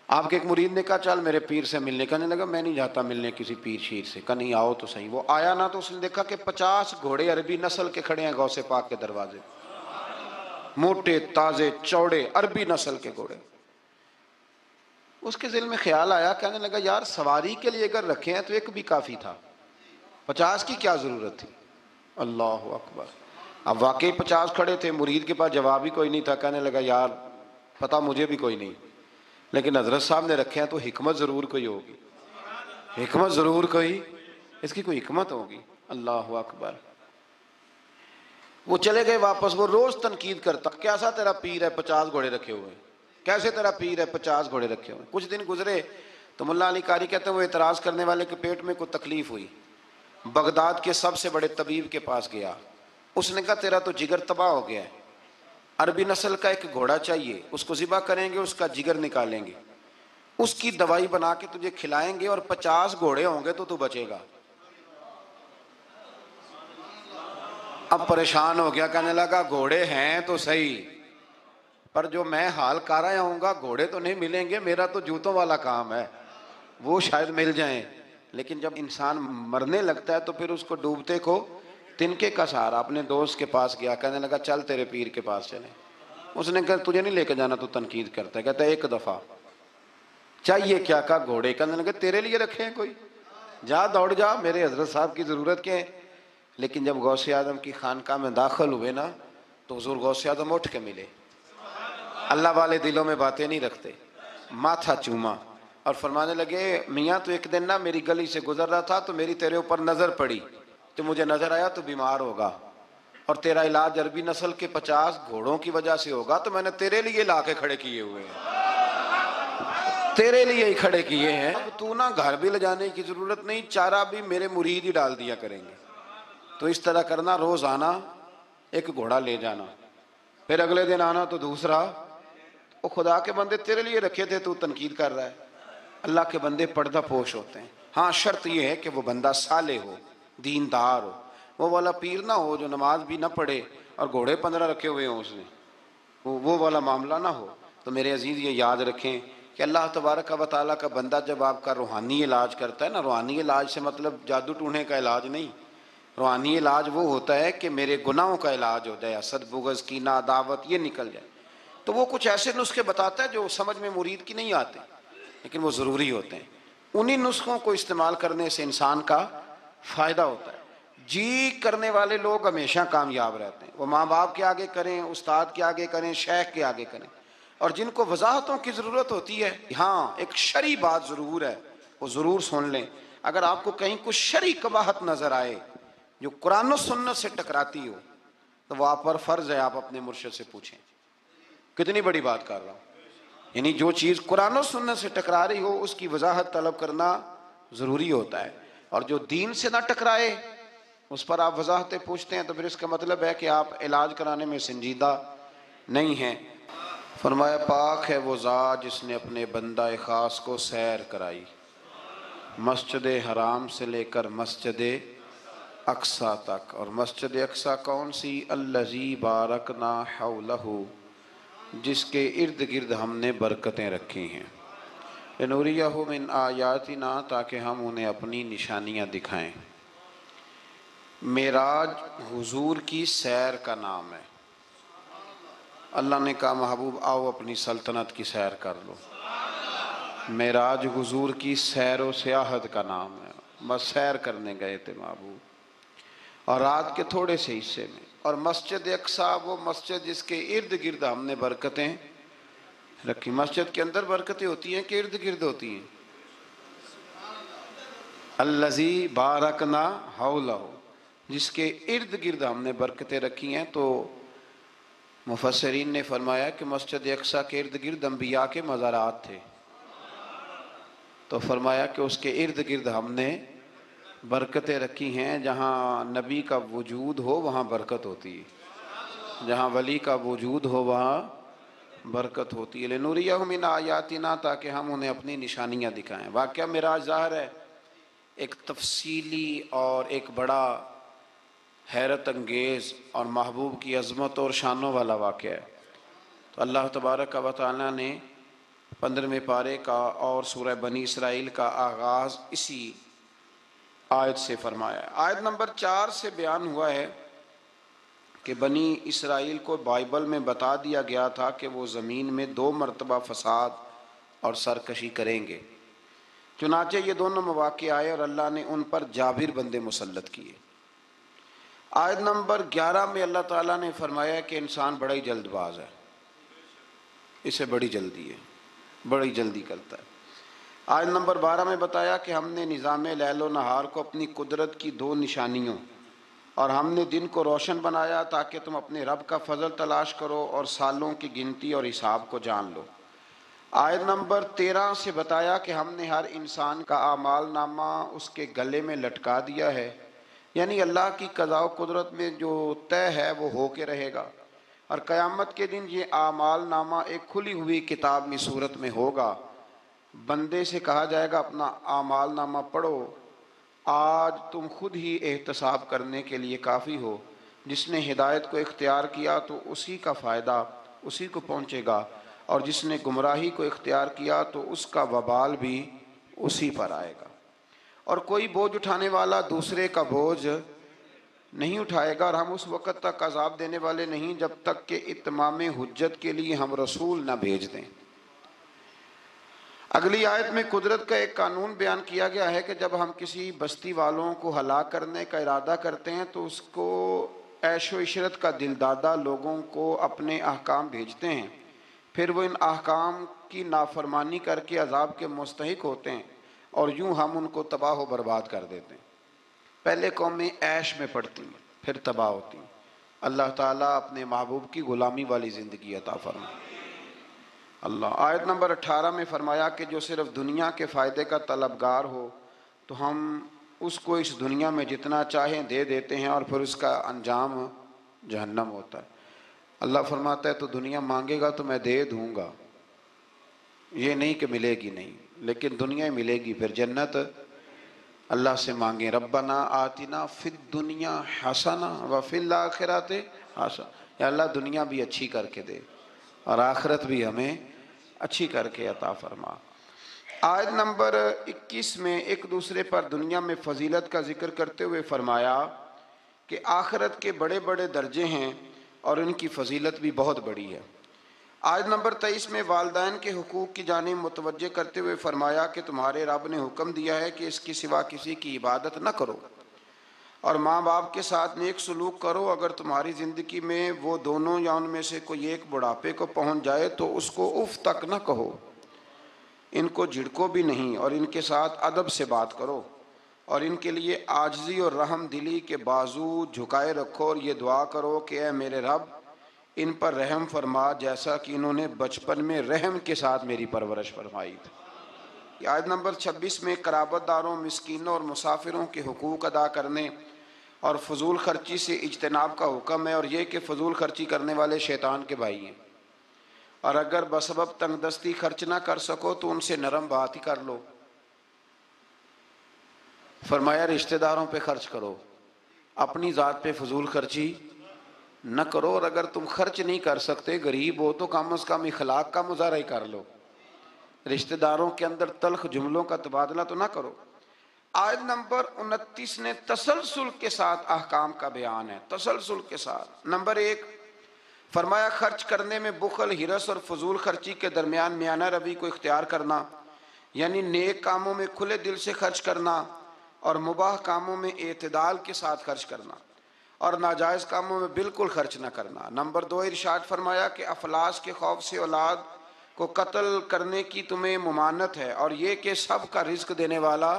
A: آپ کے ایک مرید نے کہا چل میرے پیر سے ملنے، کہنے لگا میں نہیں جاتا ملنے کسی پیر شیر سے، کہا نہیں آؤ تو صحیح۔ وہ آیا نا تو اس نے دیکھا کہ 50 گھوڑے عربی نسل کے کھڑے ہیں غوث پاک کے دروازے، موٹے تازے چوڑے عربی نسل کے گھوڑے۔ اس کے دل میں خیال آیا، کہنے لگا یار سواری کے لیے اگر رکھے ہیں تو ایک بھی کافی تھا، 50 کی کیا ضرورت تھی۔ اللہ اکبر۔ اب واقعی 50 کھڑے تھے، مرید کے پاس جواب ہی کوئی نہیں تھا، کہنے لگا یار پتہ مجھے بھی کوئی نہیں، لیکن حضرت صاحب نے رکھے ہیں تو حکمت ضرور کوئی ہوگی، حکمت ضرور کوئی، اس کی کوئی حکمت ہوگی۔ اللہ اکبر۔ وہ چلے گئے واپس، وہ روز تنقید کرتا کیسا تیرا پیر ہے 50 گھوڑے رکھے ہوئے، کیسے تیرا پیر ہے 50 گھوڑے رکھے ہوئے؟ کچھ دن گزرے تو ملا علی قاری کہتے ہیں وہ اعتراض کرنے والے کے پیٹ میں کوئی تکلیف ہوئی، بغداد کے سب سے بڑے طبیب کے پاس گیا، اس نے کہا تیرا تو جگر تباہ ہو گیا ہے، عربی نسل کا ایک گھوڑا چاہیے، اس کو ذبح کریں گے، اس کا جگر نکالیں گے، اس کی دوائی بنا کے تجھے کھلائیں گے، اور 50 گھوڑے ہوں گے تو بچے گا۔ اب پریشان ہو گیا، کہنے لگا گھوڑے ہیں تو صحیح، پر جو میں حال کر رہا ہوں گا گھوڑے تو نہیں ملیں گے، میرا تو جوتوں والا کام ہے، وہ شاید مل جائیں۔ لیکن جب انسان مرنے لگتا ہے تو پھر اس کو ڈوبتے کو تنکے کا سہارا۔ اپنے دوست کے پاس گیا، کہنے لگا چل تیرے پیر کے پاس چلیں۔ اس نے کہا تجھے نہیں لے کے جانا، تو تنقید کرتا ہے، کہتا ہے ایک دفعہ چاہیے کیا؟ کہا گھوڑے۔ کہنے لگا تیرے لیے رکھے ہیں کوئی؟ جا دوڑ جا، میرے حضرت صاحب کی ضرورت کیا ہے؟ لیکن جب غوث اعظم کی خانقاہ میں داخل ہوئے نا تو حضور غوث اعظم اٹھ کے ملے۔ اللہ والے دلوں میں باتیں نہیں رکھتے، ماتھا چوما اور فرمانے لگے میاں تو ایک دن نا میری گلی سے گزر رہا تھا تو میری تیرے اوپر نظر پڑی، تو مجھے نظر آیا تو بیمار ہوگا، اور تیرا علاج عربی نسل کے 50 گھوڑوں کی وجہ سے ہوگا، تو میں نے تیرے لیے لا کے کھڑے کیے ہوئے ہیں، تیرے لیے ہی کھڑے کیے ہیں۔ اب تو نا گھر بھی لے جانے کی ضرورت نہیں، چارہ بھی میرے مرید ہی ڈال دیا کریں گے۔ تو اس طرح کرنا، روز آنا ایک گھوڑا لے جانا، پھر اگلے دن آنا تو دوسرا۔ وہ خدا کے بندے تیرے لیے رکھے تھے، تو تنقید کر رہا ہے۔ اللہ کے بندے پردہ پوش ہوتے ہیں، ہاں شرط یہ ہے کہ وہ بندہ صالح ہو، دیندار ہو، وہ والا پیر نہ ہو جو نماز بھی نہ پڑھے اور گھوڑے 15 رکھے ہوئے ہوں اس نے، وہ والا معاملہ نہ ہو۔ تو میرے عزیز یہ یاد رکھیں کہ اللہ تبارک و تعالیٰ کا بندہ جب آپ کا روحانی علاج کرتا ہے نا، روحانی علاج سے مطلب جادو ٹونے کا علاج نہیں، روحانی علاج وہ ہوتا ہے کہ میرے گناہوں کا علاج ہو جائے، حسد بغض کینہ عداوت یہ نکل جائے، تو وہ کچھ ایسے نسخے بتاتا ہے جو سمجھ میں مرید کی نہیں آتے لیکن وہ ضروری ہوتے ہیں۔ انہی نسخوں کو استعمال کرنے سے انسان کا فائدہ ہوتا ہے۔ جی کرنے والے لوگ ہمیشہ کامیاب رہتے ہیں، وہ ماں باپ کے آگے کریں، استاد کے آگے کریں، شیخ کے آگے کریں، اور جن کو وضاحتوں کی ضرورت ہوتی ہے، ہاں ایک شرعی بات ضرور ہے، وہ ضرور سن لیں۔ اگر آپ کو کہیں کچھ شرعی قباحت نظر آئے جو قرآن و سنت سے ٹکراتی ہو تو وہ آپ پر فرض ہے آپ اپنے مرشد سے پوچھیں۔ کتنی بڑی بات کر رہا ہوں، یعنی جو چیز قرآن و سنت سے ٹکرا رہی ہو اس کی وضاحت طلب کرنا ضروری ہوتا ہے، اور جو دین سے نہ ٹکرائے اس پر آپ وضاحتیں پوچھتے ہیں تو پھر اس کا مطلب ہے کہ آپ علاج کرانے میں سنجیدہ نہیں ہیں۔ فرمایا پاک ہے وہ ذات جس نے اپنے بندہ خاص کو سیر کرائی، مسجد حرام سے لے کر مسجد اقصیٰ تک، اور مسجد اقصیٰ کون سی؟ الذی بارکنا حولہ، جس کے ارد گرد ہم نے برکتیں رکھی ہیں، لنوریہ من آیاتنا، تاکہ ہم انہیں اپنی نشانیاں دکھائیں۔ معراج حضور کی سیر کا نام ہے۔ اللہ نے کہا محبوب آؤ اپنی سلطنت کی سیر کر لو۔ معراج حضور کی سیر و سیاحت کا نام ہے، بس سیر کرنے گئے تھے محبوب، اور رات کے تھوڑے سے حصے میں۔ اور مسجد اقصیٰ وہ مسجد جس کے ارد گرد ہم نے برکتیں رکھی۔ مسجد کے اندر برکتیں ہوتی ہیں کہ ارد گرد ہوتی ہیں؟ الذی بارکنا حولہ، جس کے ارد گرد ہم نے برکتیں رکھی ہیں۔ تو مفسرین نے فرمایا کہ مسجد اقصیٰ کے ارد گرد انبیاء کے مزارات تھے، تو فرمایا کہ اس کے ارد گرد ہم نے برکتیں رکھی ہیں۔ جہاں نبی کا وجود ہو وہاں برکت ہوتی ہے، جہاں ولی کا وجود ہو وہاں برکت ہوتی ہے۔ لنوریہ من آیاتنا، تاکہ ہم انہیں اپنی نشانیاں دکھائیں۔ واقعہ معراج ظاہر ہے ایک تفصیلی اور ایک بڑا حیرت انگیز اور محبوب کی عظمت اور شانوں والا واقعہ ہے۔ تو اللہ تبارک و تعالیٰ نے 15ویں پارے کا اور سورہ بنی اسرائیل کا آغاز اسی آیت سے فرمایا ہے۔ آیت نمبر 4 سے بیان ہوا ہے کہ بنی اسرائیل کو بائبل میں بتا دیا گیا تھا کہ وہ زمین میں 2 مرتبہ فساد اور سرکشی کریں گے، چنانچہ یہ دونوں مواقع آئے اور اللہ نے ان پر جابر بندے مسلط کیے۔ آیت نمبر 11 میں اللہ تعالیٰ نے فرمایا کہ انسان بڑا ہی جلد باز ہے، اسے بڑی جلدی ہے، بڑی جلدی کرتا ہے۔ آیت نمبر 12 میں بتایا کہ ہم نے نظام لیل و نہار کو اپنی قدرت کی 2 نشانیوں، اور ہم نے دن کو روشن بنایا تاکہ تم اپنے رب کا فضل تلاش کرو اور سالوں کی گنتی اور حساب کو جان لو۔ آیت نمبر 13 سے بتایا کہ ہم نے ہر انسان کا اعمال نامہ اس کے گلے میں لٹکا دیا ہے، یعنی اللہ کی قضاء و قدرت میں جو طے ہے وہ ہو کے رہے گا، اور قیامت کے دن یہ اعمال نامہ ایک کھلی ہوئی کتاب کی صورت میں ہوگا۔ بندے سے کہا جائے گا اپنا اعمال نامہ پڑھو، آج تم خود ہی احتساب کرنے کے لیے کافی ہو۔ جس نے ہدایت کو اختیار کیا تو اسی کا فائدہ اسی کو پہنچے گا، اور جس نے گمراہی کو اختیار کیا تو اس کا وبال بھی اسی پر آئے گا۔ اور کوئی بوجھ اٹھانے والا دوسرے کا بوجھ نہیں اٹھائے گا، اور ہم اس وقت تک عذاب دینے والے نہیں جب تک کہ اتمام حجت کے لیے ہم رسول نہ بھیج دیں۔ اگلی آیت میں قدرت کا ایک قانون بیان کیا گیا ہے کہ جب ہم کسی بستی والوں کو ہلاک کرنے کا ارادہ کرتے ہیں تو اس کو عیش و عشرت کا دل دادہ لوگوں کو اپنے احکام بھیجتے ہیں، پھر وہ ان احکام کی نافرمانی کر کے عذاب کے مستحق ہوتے ہیں، اور یوں ہم ان کو تباہ و برباد کر دیتے ہیں۔ پہلے قومیں عیش میں پڑتی ہیں پھر تباہ ہوتی ہیں۔ اللہ تعالیٰ اپنے محبوب کی غلامی والی زندگی عطا فرمائے۔ اللہ آیت نمبر 18 میں فرمایا کہ جو صرف دنیا کے فائدے کا طلبگار ہو تو ہم اس کو اس دنیا میں جتنا چاہیں دے دیتے ہیں، اور پھر اس کا انجام جہنم ہوتا ہے۔ اللہ فرماتا ہے تو دنیا مانگے گا تو میں دے دوں گا، یہ نہیں کہ ملے گی نہیں، لیکن دنیا ملے گی، پھر جنت اللہ سے مانگیں ربنا آتنا فی الدنیا حسنہ وفی الآخرۃ حسنہ، یا اللہ دنیا بھی اچھی کر کے دے اور آخرت بھی ہمیں اچھی کر کے عطا فرما۔ آیت نمبر 21 میں ایک دوسرے پر دنیا میں فضیلت کا ذکر کرتے ہوئے فرمایا کہ آخرت کے بڑے بڑے درجے ہیں اور ان کی فضیلت بھی بہت بڑی ہے۔ آیت نمبر 23 میں والدین کے حقوق کی جانب متوجہ کرتے ہوئے فرمایا کہ تمہارے رب نے حکم دیا ہے کہ اس کے سوا کسی کی عبادت نہ کرو، اور ماں باپ کے ساتھ نیک سلوک کرو۔ اگر تمہاری زندگی میں وہ دونوں یا ان میں سے کوئی ایک بڑھاپے کو پہنچ جائے تو اس کو اف تک نہ کہو، ان کو جھڑکو بھی نہیں، اور ان کے ساتھ ادب سے بات کرو، اور ان کے لیے عاجزی اور رحم دلی کے بازو جھکائے رکھو، اور یہ دعا کرو کہ اے میرے رب ان پر رحم فرما جیسا کہ انہوں نے بچپن میں رحم کے ساتھ میری پرورش فرمائی تھی۔ آیت نمبر 26 میں قرابت داروں، مسکینوں اور مسافروں کے حقوق ادا کرنے اور فضول خرچی سے اجتناب کا حکم ہے، اور یہ کہ فضول خرچی کرنے والے شیطان کے بھائی ہیں، اور اگر بسبب تنگ دستی خرچ نہ کر سکو تو ان سے نرم بات ہی کر لو۔ فرمایا رشتہ داروں پہ خرچ کرو، اپنی ذات پہ فضول خرچی نہ کرو، اور اگر تم خرچ نہیں کر سکتے، غریب ہو تو کم از کم اخلاق کا مظاہرہ ہی کر لو، رشتہ داروں کے اندر تلخ جملوں کا تبادلہ تو نہ کرو۔ آیت نمبر 29 نے تسلسل کے ساتھ احکام کا بیان ہے، تسلسل کے ساتھ۔ نمبر 1 فرمایا خرچ کرنے میں بخل، ہرس اور فضول خرچی کے درمیان میانہ روی کو اختیار کرنا، یعنی نیک کاموں میں کھلے دل سے خرچ کرنا اور مباح کاموں میں اعتدال کے ساتھ خرچ کرنا، اور ناجائز کاموں میں بالکل خرچ نہ کرنا۔ نمبر 2 ارشاد فرمایا کہ افلاس کے خوف سے اولاد کو قتل کرنے کی تمہیں ممانعت ہے، اور یہ کہ سب کا رزق دینے والا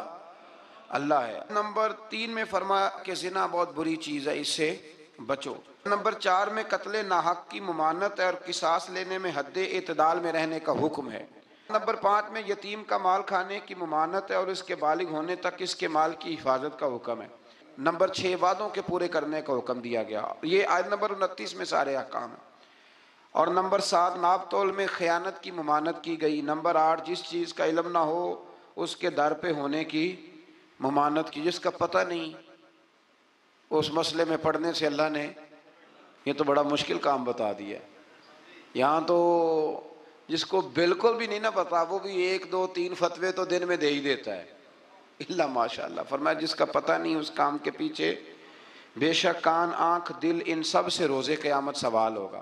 A: اللہ ہے۔ نمبر 3 میں فرمایا کہ زنا بہت بری چیز ہے، اس سے بچو۔ نمبر 4 میں قتل ناحق کی ممانعت ہے، اور قصاص لینے میں حد اعتدال میں رہنے کا حکم ہے۔ نمبر 5 میں یتیم کا مال کھانے کی ممانعت ہے، اور اس کے بالغ ہونے تک اس کے مال کی حفاظت کا حکم ہے۔ نمبر 6 وعدوں کے پورے کرنے کا حکم دیا گیا، یہ آیت نمبر 29 میں سارے احکام ہیں۔ اور نمبر 7 ناپ تول میں خیانت کی ممانعت کی گئی۔ نمبر 8 جس چیز کا علم نہ ہو اس کے در پہ ہونے کی ممانعت کی، جس کا پتہ نہیں اس مسئلے میں پڑھنے سے اللہ نے یہ تو بڑا مشکل کام بتا دیا۔ یہاں تو جس کو بالکل بھی نہیں نہ پتا وہ بھی 1 2 3 فتوے تو دن میں دے ہی دیتا ہے، اللہ ماشاء اللہ۔ فرمایا جس کا پتہ نہیں اس کام کے پیچھے بے شک کان آنکھ دل ان سب سے روز قیامت سوال ہوگا۔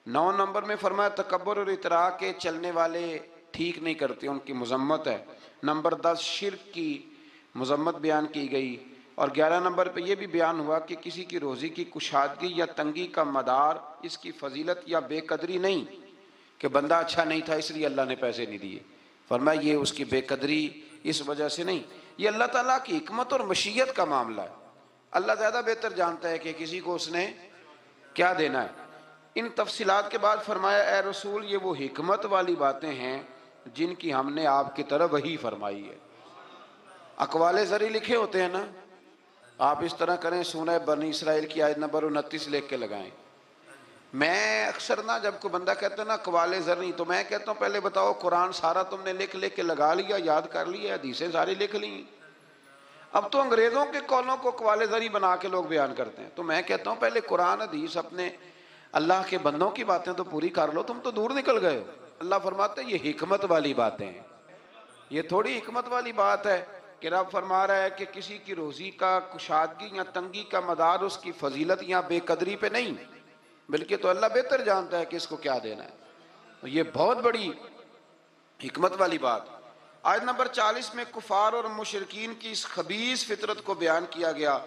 A: 9 نمبر میں فرمایا تکبر اور اطراء کے چلنے والے ٹھیک نہیں کرتے، ان کی مذمت ہے۔ نمبر 10 شرک کی مذمت بیان کی گئی، اور 11 نمبر پہ یہ بھی بیان ہوا کہ کسی کی روزی کی کشادگی یا تنگی کا مدار اس کی فضیلت یا بے قدری نہیں کہ بندہ اچھا نہیں تھا اس لیے اللہ نے پیسے نہیں دیے، فرمایا یہ اس کی بے قدری اس وجہ سے نہیں، یہ اللہ تعالیٰ کی حکمت اور مشیت کا معاملہ ہے۔ اللہ زیادہ بہتر جانتا ہے کہ کسی کو اس نے کیا دینا ہے۔ ان تفصیلات کے بعد فرمایا اے رسول یہ وہ حکمت والی باتیں ہیں جن کی ہم نے آپ کی طرف وحی فرمائی ہے۔ اقوال زری لکھے ہوتے ہیں نا، آپ اس طرح کریں، سورہ بنی اسرائیل کی آیت نمبر 29 لکھ کے لگائیں۔ میں اکثر نا جب کوئی بندہ کہتا ہے نا اقوال زری، تو میں کہتا ہوں پہلے بتاؤ قرآن سارا تم نے لکھ کے لگا لیا، یاد کر لیا، حدیثیں ساری لکھ لی؟ اب تو انگریزوں کے قولوں کو اقوال زری بنا کے لوگ بیان کرتے ہیں۔ تو میں کہتا ہوں پہلے قرآن حدیث اپنے اللہ کے بندوں کی باتیں تو پوری کر لو، تم تو دور نکل گئے ہو۔ اللہ فرماتے ہیں یہ حکمت والی باتیں ہیں، یہ تھوڑی حکمت والی بات ہے کہ رب فرما رہا ہے کہ کسی کی روزی کا کشادگی یا تنگی کا مدار اس کی فضیلت یا بے قدری پہ نہیں، بلکہ تو اللہ بہتر جانتا ہے کہ اس کو کیا دینا ہے۔ یہ بہت بڑی حکمت والی بات۔ آیت نمبر 40 میں کفار اور مشرکین کی اس خبیث فطرت کو بیان کیا گیا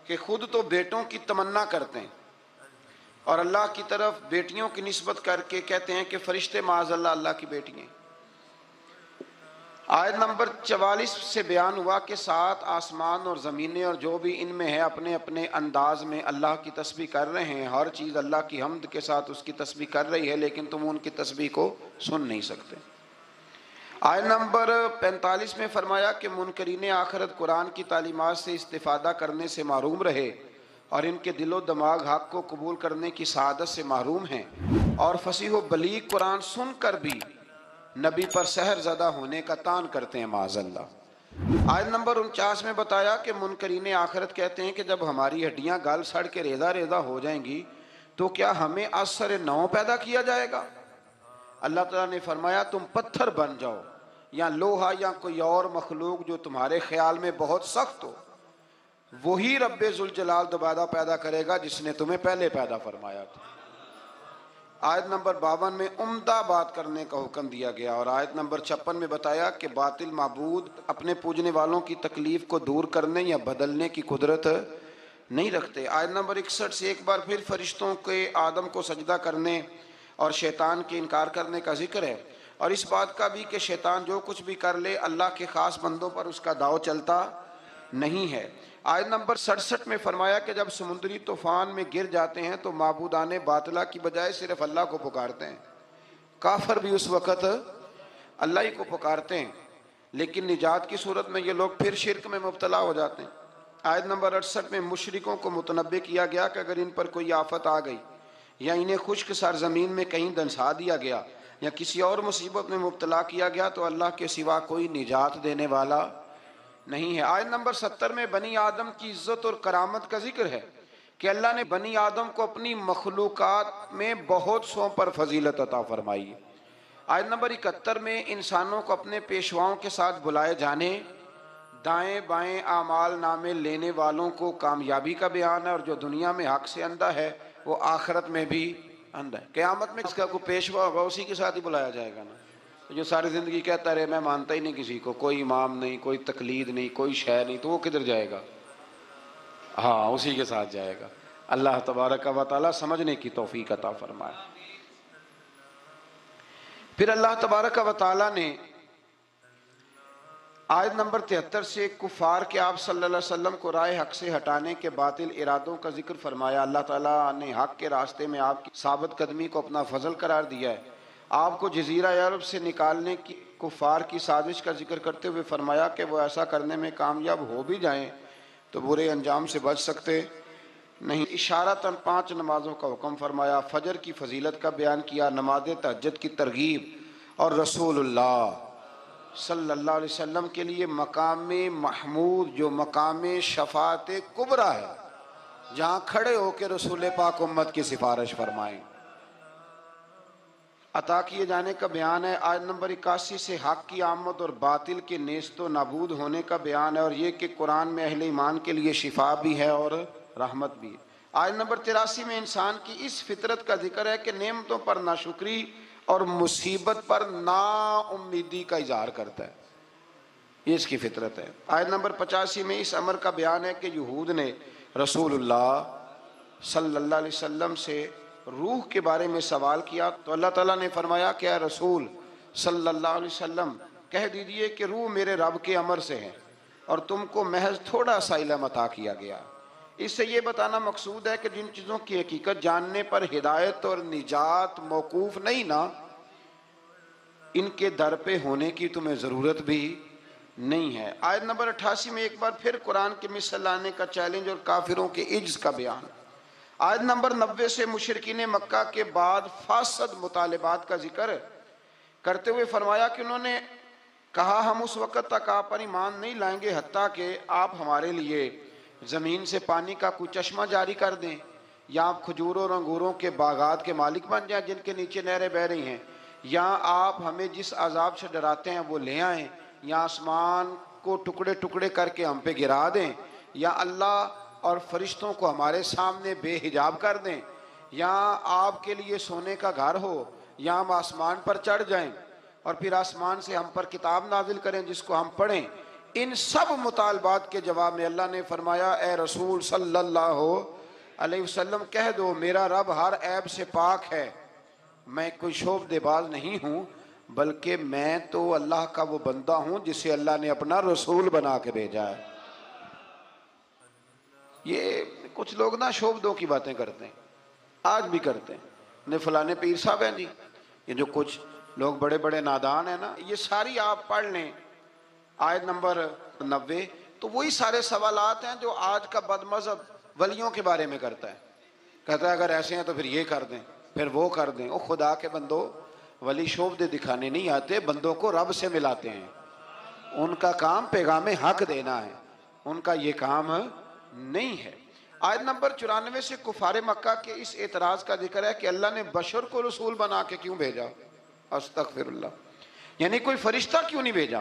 A: کہ خود تو بیٹوں کی تمنا کرتے ہیں اور اللہ کی طرف بیٹیوں کی نسبت کر کے کہتے ہیں کہ فرشتے معاذ اللہ اللہ کی بیٹی ہیں۔ آیت نمبر 44 سے بیان ہوا کہ 7 آسمان اور زمینیں اور جو بھی ان میں ہے اپنے اپنے انداز میں اللہ کی تسبیح کر رہے ہیں، ہر چیز اللہ کی حمد کے ساتھ اس کی تسبیح کر رہی ہے، لیکن تم ان کی تسبیح کو سن نہیں سکتے۔ آیت نمبر 45 میں فرمایا کہ منکرین آخرت قرآن کی تعلیمات سے استفادہ کرنے سے محروم رہے اور ان کے دل و دماغ حق کو قبول کرنے کی سعادت سے محروم ہیں، اور فصیح و بلیغ قرآن سن کر بھی نبی پر سحر زدہ ہونے کا تان کرتے ہیں معاذ اللہ۔ آیت نمبر 49 میں بتایا کہ منکرین آخرت کہتے ہیں کہ جب ہماری ہڈیاں گل سڑ کے ریزہ ریزہ ہو جائیں گی تو کیا ہمیں اثر نو پیدا کیا جائے گا؟ اللہ تعالیٰ نے فرمایا تم پتھر بن جاؤ یا لوہا یا کوئی اور مخلوق جو تمہارے خیال میں بہت سخت ہو، وہی رب ذوالجلال دوبارہ پیدا کرے گا جس نے تمہیں پہلے پیدا فرمایا تھا۔ آیت نمبر 52 میں عمدہ بات کرنے کا حکم دیا گیا، اور آیت نمبر 56 میں بتایا کہ باطل معبود اپنے پوجنے والوں کی تکلیف کو دور کرنے یا بدلنے کی قدرت نہیں رکھتے۔ آیت نمبر 61 سے ایک بار پھر فرشتوں کے آدم کو سجدہ کرنے اور شیطان کے انکار کرنے کا ذکر ہے، اور اس بات کا بھی کہ شیطان جو کچھ بھی کر لے اللہ کے خاص بندوں پر اس کا داؤ چلتا نہیں ہے۔ آیت نمبر 67 میں فرمایا کہ جب سمندری طوفان میں گر جاتے ہیں تو معبودان باطلہ کی بجائے صرف اللہ کو پکارتے ہیں۔ کافر بھی اس وقت اللہ ہی کو پکارتے ہیں، لیکن نجات کی صورت میں یہ لوگ پھر شرک میں مبتلا ہو جاتے ہیں۔ آیت نمبر 68 میں مشرکوں کو متنبہ کیا گیا کہ اگر ان پر کوئی آفت آ گئی یا انہیں خشک سرزمین میں کہیں دنسا دیا گیا یا کسی اور مصیبت میں مبتلا کیا گیا تو اللہ کے سوا کوئی نجات دینے والا نہیں ہے۔ آیت نمبر 70 میں بنی آدم کی عزت اور کرامت کا ذکر ہے کہ اللہ نے بنی آدم کو اپنی مخلوقات میں بہت سو پر فضیلت عطا فرمائی ہے۔ آیت نمبر 71 میں انسانوں کو اپنے پیشواؤں کے ساتھ بلائے جانے، دائیں بائیں اعمال نامے لینے والوں کو کامیابی کا بیان ہے، اور جو دنیا میں حق سے اندھا ہے وہ آخرت میں بھی اندھا ہے۔ قیامت میں اس کا کوئی پیشوا ہوگا اسی کے ساتھ ہی بلایا جائے گا نا۔ جو ساری زندگی کہتا رہے میں مانتا ہی نہیں کسی کو، کوئی امام نہیں، کوئی تقلید نہیں، کوئی شے نہیں، تو وہ کدھر جائے گا؟ ہاں اسی کے ساتھ جائے گا۔ اللہ تبارک و تعالیٰ سمجھنے کی توفیق عطا فرمائے۔ پھر اللہ تبارک و تعالیٰ نے آیت نمبر 73 سے کفار کے آپ صلی اللہ علیہ وسلم کو راہ حق سے ہٹانے کے باطل ارادوں کا ذکر فرمایا۔ اللہ تعالیٰ نے حق کے راستے میں آپ کی ثابت قدمی کو اپنا فضل قرار دیا ہے۔ آپ کو جزیرہ عرب سے نکالنے کی کفار کی سازش کا ذکر کرتے ہوئے فرمایا کہ وہ ایسا کرنے میں کامیاب ہو بھی جائیں تو برے انجام سے بچ سکتے نہیں۔ اشارتاً 5 نمازوں کا حکم فرمایا، فجر کی فضیلت کا بیان کیا، نماز تہجد کی ترغیب، اور رسول اللہ صلی اللہ علیہ وسلم کے لیے مقام محمود جو مقام شفاعت کبریٰ ہے، جہاں کھڑے ہو کے رسول پاک امت کی سفارش فرمائیں، عطا کیے جانے کا بیان ہے۔ آیت نمبر 81 سے حق کی آمد اور باطل کے نیست و نابود ہونے کا بیان ہے، اور یہ کہ قرآن میں اہل ایمان کے لیے شفا بھی ہے اور رحمت بھی ہے۔ آیت نمبر 83 میں انسان کی اس فطرت کا ذکر ہے کہ نعمتوں پر ناشکری اور مصیبت پر نا امیدی کا اظہار کرتا ہے، یہ اس کی فطرت ہے۔ آیت نمبر 85 میں اس امر کا بیان ہے کہ یہود نے رسول اللہ صلی اللہ علیہ وسلم سے روح کے بارے میں سوال کیا تو اللہ تعالیٰ نے فرمایا کہ اے رسول صلی اللہ علیہ وسلم کہہ دیجئے کہ روح میرے رب کے امر سے ہے اور تم کو محض تھوڑا سا علم عطا کیا گیا۔ اس سے یہ بتانا مقصود ہے کہ جن چیزوں کی حقیقت جاننے پر ہدایت اور نجات موقوف نہیں نا، ان کے در پہ ہونے کی تمہیں ضرورت بھی نہیں ہے۔ آیت نمبر 88 میں ایک بار پھر قرآن کے مثل لانے کا چیلنج اور کافروں کے عجز کا بیان۔ آیت نمبر 90 سے مشرکین مکہ کے بعد فاسد مطالبات کا ذکر کرتے ہوئے فرمایا کہ انہوں نے کہا ہم اس وقت تک آپ پر ایمان نہیں لائیں گے حتیٰ کہ آپ ہمارے لیے زمین سے پانی کا کوئی چشمہ جاری کر دیں، یا آپ کھجوروں اور انگوروں کے باغات کے مالک بن جائیں جن کے نیچے نہریں بہہ رہی ہیں، یا آپ ہمیں جس عذاب سے ڈراتے ہیں وہ لے آئیں، یا آسمان کو ٹکڑے ٹکڑے کر کے ہم پہ گرا دیں، یا اللہ اور فرشتوں کو ہمارے سامنے بے حجاب کر دیں، یا آپ کے لیے سونے کا گھر ہو، یا ہم آسمان پر چڑھ جائیں اور پھر آسمان سے ہم پر کتاب نازل کریں جس کو ہم پڑھیں۔ ان سب مطالبات کے جواب میں اللہ نے فرمایا اے رسول صلی اللہ علیہ وسلم کہہ دو میرا رب ہر عیب سے پاک ہے، میں کوئی شعبدے باز نہیں ہوں، بلکہ میں تو اللہ کا وہ بندہ ہوں جسے اللہ نے اپنا رسول بنا کے بھیجا ہے۔ یہ کچھ لوگ نا شعبدوں کی باتیں کرتے ہیں، آج بھی کرتے ہیں، فلانے پیر صاحب ہیں جی، یہ جو کچھ لوگ بڑے بڑے نادان ہیں نا، یہ ساری آپ پڑھ لیں آیت نمبر 90، تو وہی سارے سوالات ہیں جو آج کا بد مذہب ولیوں کے بارے میں کرتا ہے، کہتا ہے اگر ایسے ہیں تو پھر یہ کر دیں پھر وہ کر دیں۔ او خدا کے بندو، ولی شعبدے دکھانے نہیں آتے، بندوں کو رب سے ملاتے ہیں، ان کا کام پیغام حق دینا ہے، ان کا یہ کام نہیں ہے۔ آیت نمبر 94 سے کفار مکہ کے اس اعتراض کا ذکر ہے کہ اللہ نے بشر کو رسول بنا کے کیوں بھیجا، استغفر اللہ، یعنی کوئی فرشتہ کیوں نہیں بھیجا؟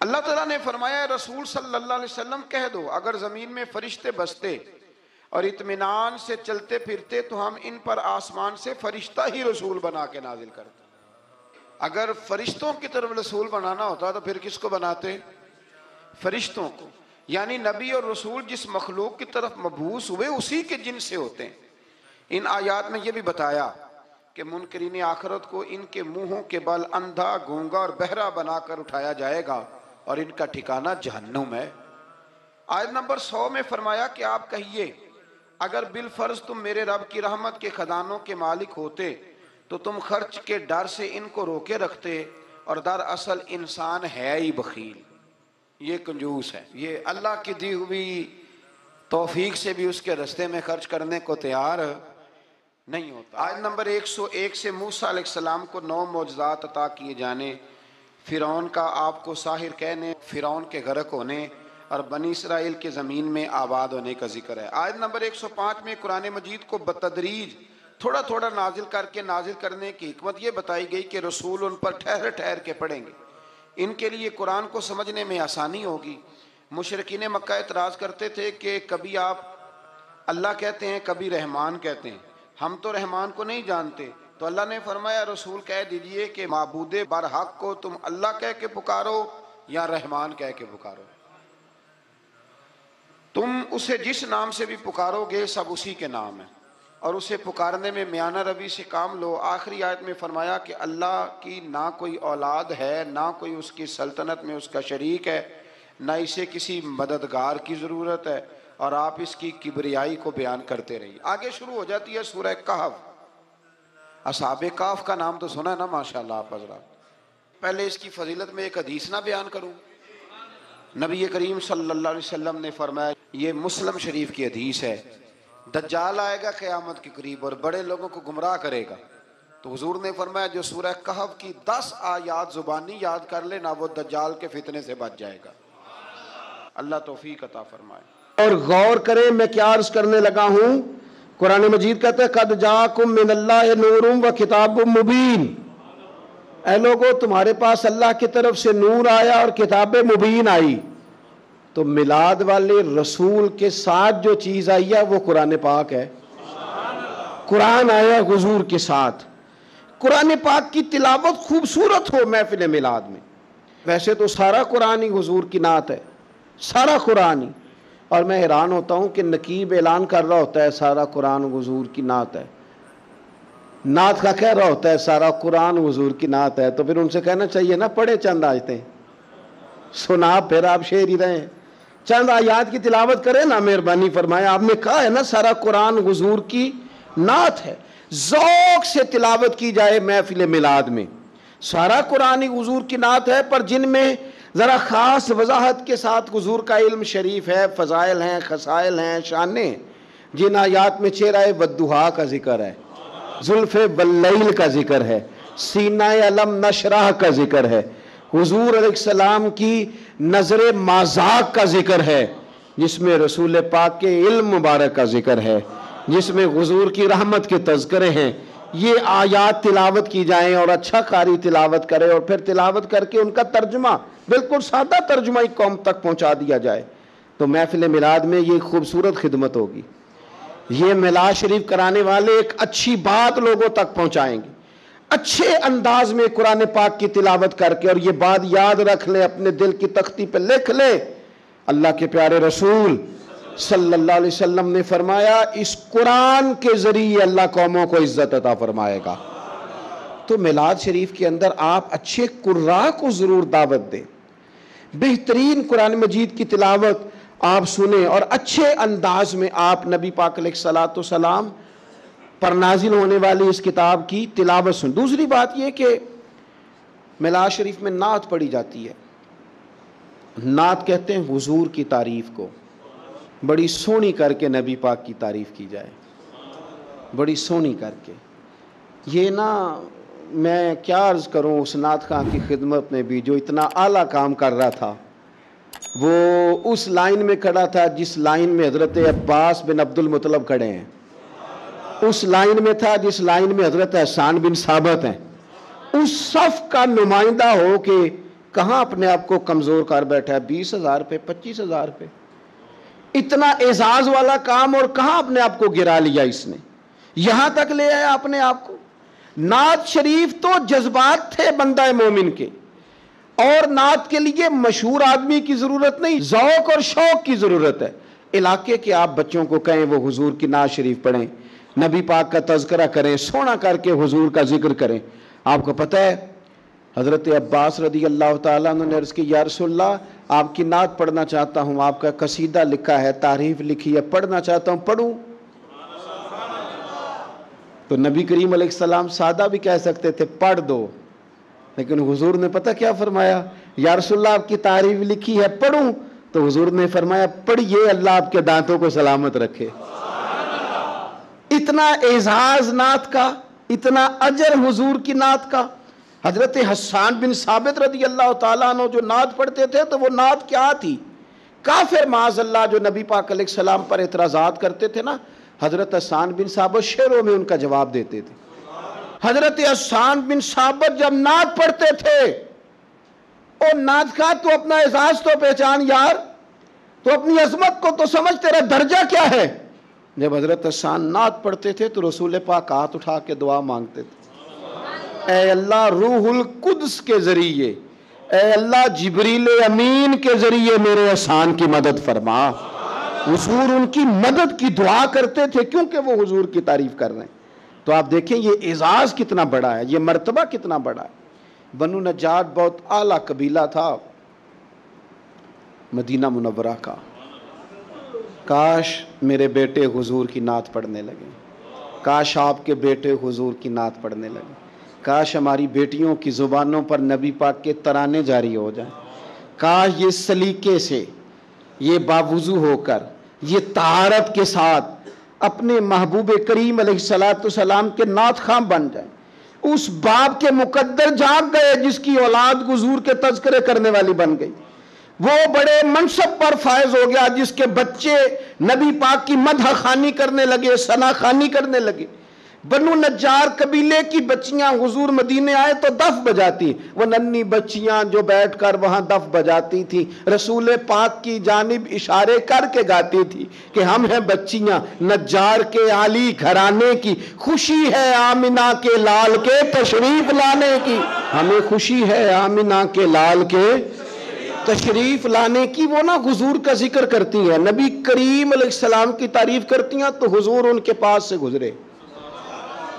A: اللہ تعالیٰ نے فرمایا رسول صلی اللہ علیہ وسلم کہہ دو اگر زمین میں فرشتے بستے اور اطمینان سے چلتے پھرتے تو ہم ان پر آسمان سے فرشتہ ہی رسول بنا کے نازل کرتے۔ اگر فرشتوں کی طرف رسول بنانا ہوتا تو پھر کس کو بناتے؟ فرشتوں کو، یعنی نبی اور رسول جس مخلوق کی طرف مبعوث ہوئے اسی کے جن سے ہوتے ہیں۔ ان آیات میں یہ بھی بتایا کہ منکرین آخرت کو ان کے منہوں کے بل اندھا، گونگا اور بہرا بنا کر اٹھایا جائے گا اور ان کا ٹھکانہ جہنم ہے۔ آیت نمبر 100 میں فرمایا کہ آپ کہیے اگر بالفرض تم میرے رب کی رحمت کے خزانوں کے مالک ہوتے تو تم خرچ کے ڈر سے ان کو روکے رکھتے، اور دراصل انسان ہے ہی بخیل، یہ کنجوس ہے، یہ اللہ کی دی ہوئی توفیق سے بھی اس کے رستے میں خرچ کرنے کو تیار نہیں ہوتا۔ آیت نمبر 101 سے موسیٰ علیہ السلام کو 9 معجزات عطا کیے جانے، فرعون کا آپ کو ساحر کہنے، فرعون کے غرق ہونے اور بنی اسرائیل کے زمین میں آباد ہونے کا ذکر ہے۔ آیت نمبر 105 میں قرآن مجید کو بتدریج تھوڑا تھوڑا نازل کر کے نازل کرنے کی حکمت یہ بتائی گئی کہ رسول ان پر ٹھہر ٹھہر کے پڑھیں گے، ان کے لیے قرآن کو سمجھنے میں آسانی ہوگی۔ مشرکین مکہ اعتراض کرتے تھے کہ کبھی آپ اللہ کہتے ہیں کبھی رحمان کہتے ہیں، ہم تو رحمان کو نہیں جانتے، تو اللہ نے فرمایا رسول کہہ دیجئے کہ معبود برحق کو تم اللہ کہہ کے پکارو یا رحمان کہہ کے پکارو، تم اسے جس نام سے بھی پکارو گے سب اسی کے نام ہیں، اور اسے پکارنے میں میانہ روی سے کام لو۔ آخری آیت میں فرمایا کہ اللہ کی نہ کوئی اولاد ہے، نہ کوئی اس کی سلطنت میں اس کا شریک ہے، نہ اسے کسی مددگار کی ضرورت ہے، اور آپ اس کی کبریائی کو بیان کرتے رہیے۔ آگے شروع ہو جاتی ہے سورہ کہف۔ اصحاب کہف کا نام تو سنا ہے نا ماشاءاللہ آپ حضرات۔ پہلے اس کی فضیلت میں ایک حدیث نہ بیان کروں؟ نبی کریم صلی اللہ علیہ وسلم نے فرمایا، یہ مسلم شریف کی حدیث ہے، دجال آئے گا قیامت کے قریب اور بڑے لوگوں کو گمراہ کرے گا، تو حضور نے فرمایا جو سورہ کہف کی 10 آیات زبانی یاد کر لے نہ وہ دجال کے فتنے سے بچ جائے گا۔ اللہ توفیق عطا فرمائے۔
B: اور غور کریں میں کیا عرض کرنے لگا ہوں۔ قرآن مجید کہتا ہے قد جاءکم من اللہ نور و کتاب مبین، اے لوگو تمہارے پاس اللہ کی طرف سے نور آیا اور کتاب مبین آئی۔ تو میلاد والے رسول کے ساتھ جو چیز آئی ہے وہ قرآن پاک ہے، قرآن آیا حضور کے ساتھ۔ قرآن پاک کی تلاوت خوبصورت ہو محفل میلاد میں، ویسے تو سارا قرآن ہی حضور کی نعت ہے، سارا قرآن ہی، اور میں حیران ہوتا ہوں کہ نقیب اعلان کر رہا ہوتا ہے سارا قرآن حضور کی نعت ہے، نعت کا کہہ رہا ہوتا ہے سارا قرآن حضور کی نعت ہے، تو پھر ان سے کہنا چاہیے نا پڑھے چند آیتیں، سنا پھر آپ شعر ہی رہے ہیں، چند آیات کی تلاوت کریں نا، مہربانی فرمائے۔ آپ نے کہا ہے نا سارا قرآن حضور کی نعت ہے، ذوق سے تلاوت کی جائے محفل میلاد میں، سارا قرآن ہی حضور کی نعت ہے، پر جن میں ذرا خاص وضاحت کے ساتھ حضور کا علم شریف ہے، فضائل ہیں، خصائل ہیں، شانیں، جن آیات میں چہرہ والضحیٰ کا ذکر ہے، زلف واللیل کا ذکر ہے، سینہ علم نشرح کا ذکر ہے، حضور علیہ السلام کی نظر مازاق کا ذکر ہے، جس میں رسول پاک کے علم مبارک کا ذکر ہے، جس میں حضور کی رحمت کے تذکرے ہیں، یہ آیات تلاوت کی جائیں اور اچھا قاری تلاوت کرے اور پھر تلاوت کر کے ان کا ترجمہ بالکل سادہ ترجمہ ایک قوم تک پہنچا دیا جائے تو محفل میلاد میں یہ خوبصورت خدمت ہوگی۔ یہ میلاد شریف کرانے والے ایک اچھی بات لوگوں تک پہنچائیں گے، اچھے انداز میں قرآن پاک کی تلاوت کر کے، اور یہ بات یاد رکھ لیں، اپنے دل کی تختی پہ لکھ لیں، اللہ کے پیارے رسول صلی اللہ علیہ وسلم نے فرمایا اس قرآن کے ذریعے اللہ قوموں کو عزت عطا فرمائے گا۔ تو میلاد شریف کے اندر آپ اچھے قراء کو ضرور دعوت دیں، بہترین قرآن مجید کی تلاوت آپ سنیں اور اچھے انداز میں آپ نبی پاک علیہ الصلاۃ والسلام پر نازل ہونے والی اس کتاب کی تلاوت سنیں۔ دوسری بات یہ کہ میلاد شریف میں نعت پڑھی جاتی ہے۔ نعت کہتے ہیں حضور کی تعریف کو، بڑی سونی کر کے نبی پاک کی تعریف کی جائے، بڑی سونی کر کے۔ یہ نا میں کیا عرض کروں اس نعت خواں کی خدمت میں بھی جو اتنا اعلیٰ کام کر رہا تھا، وہ اس لائن میں کھڑا تھا جس لائن میں حضرت عباس بن عبد المطلب کھڑے ہیں، اس لائن میں تھا جس لائن میں حضرت حسان بن ثابت ہیں۔ اس صف کا نمائندہ ہو کے کہاں اپنے آپ کو کمزور کر بیٹھا ہے، 20,000 پہ 25,000 پہ، اتنا اعزاز والا کام، اور کہاں اپنے آپ کو گرا لیا اس نے، یہاں تک لے آیا اپنے آپ کو۔ نعت شریف تو جذبات تھے بندہ مومن کے، اور نعت کے لیے مشہور آدمی کی ضرورت نہیں، ذوق اور شوق کی ضرورت ہے۔ علاقے کے آپ بچوں کو کہیں وہ حضور کی نعت شریف پڑھیں، نبی پاک کا تذکرہ کریں، سونا کر کے حضور کا ذکر کریں۔ آپ کو پتہ ہے حضرت عباس رضی اللہ تعالیٰ عنہ نے عرض کی یا رسول اللہ آپ کی نعت پڑھنا چاہتا ہوں، آپ کا قصیدہ لکھا ہے، تعریف لکھی ہے، پڑھنا چاہتا ہوں، پڑھوں؟ تو نبی کریم علیہ السلام سادہ بھی کہہ سکتے تھے پڑھ دو، لیکن حضور نے پتہ کیا فرمایا، یا رسول اللہ آپ کی تعریف لکھی ہے، پڑھوں؟ تو حضور نے فرمایا پڑھیے، اللہ آپ کے دانتوں کو سلامت رکھے۔ اتنا اعزاز نعت کا، اتنا اجر حضور کی نعت کا۔ حضرت حسان بن ثابت رضی اللہ تعالیٰ عنہ جو نعت پڑھتے تھے تو وہ نعت کیا تھی؟ کافر معاذ اللہ جو نبی پاک علیہ السلام پر اعتراضات کرتے تھے نا، حضرت حسان بن ثابت شعروں میں ان کا جواب دیتے تھے۔ حضرت حسان بن ثابت جب نعت پڑھتے تھے، او نعت کا تو اپنا اعزاز تو پہچان یار، تو اپنی عظمت کو تو سمجھ، تیرا درجہ کیا ہے۔ جب حضرت حسان نعت پڑھتے تھے تو رسول پاک ہاتھ اٹھا کے دعا مانگتے تھے، اے اللہ روح القدس کے ذریعے، اے اللہ جبریل امین کے ذریعے میرے حسان کی مدد فرما۔ حضور ان کی مدد کی دعا کرتے تھے کیونکہ وہ حضور کی تعریف کر رہے ہیں۔ تو آپ دیکھیں یہ اعزاز کتنا بڑا ہے، یہ مرتبہ کتنا بڑا ہے۔ بنو نجار بہت اعلیٰ قبیلہ تھا مدینہ منورہ کا۔ کاش میرے بیٹے حضور کی نعت پڑھنے لگے، کاش آپ کے بیٹے حضور کی نعت پڑھنے لگے، کاش ہماری بیٹیوں کی زبانوں پر نبی پاک کے ترانے جاری ہو جائیں، کاش یہ سلیقے سے، یہ باوضو ہو کر، یہ طہارت کے ساتھ اپنے محبوب کریم علیہ السلام کے نعت خواں بن جائیں۔ اس باپ کے مقدر جاگ گئے جس کی اولاد حضور کے تذکرے کرنے والی بن گئی، وہ بڑے منصب پر فائز ہو گیا جس کے بچے نبی پاک کی مدح خوانی کرنے لگے، ثنا خوانی کرنے لگے۔ بنو نجار قبیلے کی بچیاں حضور مدینے آئے تو دف بجاتی، وہ ننھی بچیاں جو بیٹھ کر وہاں دف بجاتی تھی، رسول پاک کی جانب اشارے کر کے گاتی تھی کہ ہم ہیں بچیاں نجار کے عالی گھرانے کی، خوشی ہے آمنہ کے لال کے تشریف لانے کی، ہمیں خوشی ہے آمنہ کے لال کے تشریف لانے کی۔ وہ نا حضور کا ذکر کرتی ہیں، نبی کریم علیہ السلام کی تعریف کرتی ہیں تو حضور ان کے پاس سے گزرے۔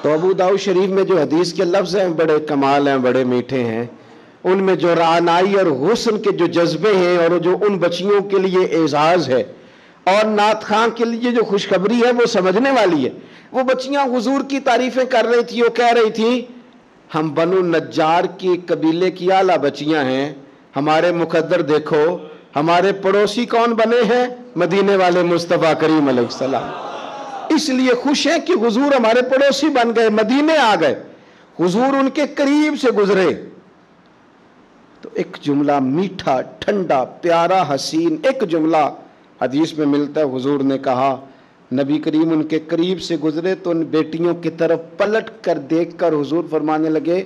B: تو ابو داؤد شریف میں جو حدیث کے لفظ ہیں بڑے کمال ہیں، بڑے میٹھے ہیں، ان میں جو رعنائی اور حسن کے جو جذبے ہیں اور جو ان بچیوں کے لیے اعزاز ہے اور نعت خواں کے لیے جو خوشخبری ہے وہ سمجھنے والی ہے۔ وہ بچیاں حضور کی تعریفیں کر رہی تھی، وہ کہہ رہی تھی ہم بنو نجار کی قبیلے کی اعلیٰ بچیاں ہیں. ہمارے مقدر دیکھو ہمارے پڑوسی کون بنے ہیں؟ مدینے والے مصطفیٰ کریم علیہ السلام. اس لیے خوش ہیں کہ حضور ہمارے پڑوسی بن گئے، مدینے آ گئے، حضور ان کے قریب سے گزرے. تو ایک جملہ میٹھا ٹھنڈا پیارا حسین ایک جملہ حدیث میں ملتا ہے. حضور نے کہا نبی کریم ان کے قریب سے گزرے تو ان بیٹیوں کی طرف پلٹ کر دیکھ کر حضور فرمانے لگے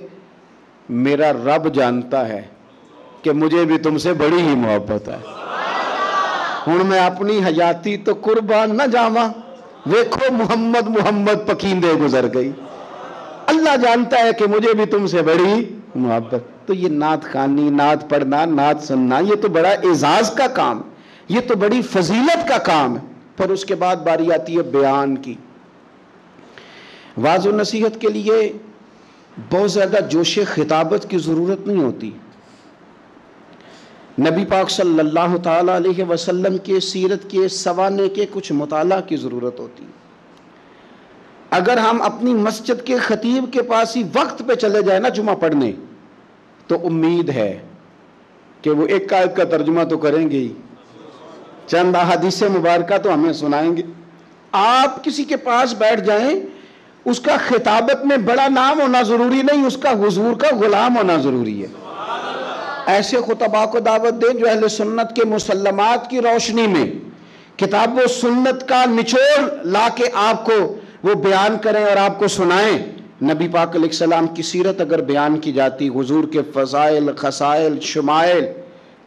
B: میرا رب جانتا ہے کہ مجھے بھی تم سے بڑی ہی محبت ہے. ہن میں اپنی حیاتی تو قربان نہ جاواں، ویکھو محمد محمد پکیندے گزر گئی. اللہ جانتا ہے کہ مجھے بھی تم سے بڑی محبت. تو یہ نعت خوانی، نعت پڑھنا، نعت سننا، یہ تو بڑا اعزاز کا کام، یہ تو بڑی فضیلت کا کام ہے. پھر اس کے بعد باری آتی ہے بیان کی. واعظ و نصیحت کے لیے بہت زیادہ جوش خطابت کی ضرورت نہیں ہوتی. نبی پاک صلی اللہ تعالی علیہ وسلم کے سیرت کے سوانے کے کچھ مطالعہ کی ضرورت ہوتی. اگر ہم اپنی مسجد کے خطیب کے پاس ہی وقت پہ چلے جائیں نا جمعہ پڑھنے، تو امید ہے کہ وہ ایک آیت کا ترجمہ تو کریں گے ہی، چند احادیث مبارکہ تو ہمیں سنائیں گے. آپ کسی کے پاس بیٹھ جائیں، اس کا خطابت میں بڑا نام ہونا ضروری نہیں، اس کا حضور کا غلام ہونا ضروری ہے. ایسے خطباء کو دعوت دیں جو اہل سنت کے مسلمات کی روشنی میں کتاب و سنت کا نچوڑ لا کے آپ کو وہ بیان کریں اور آپ کو سنائیں. نبی پاک علیہ السلام کی سیرت اگر بیان کی جاتی، حضور کے فضائل، خصائل، شمائل،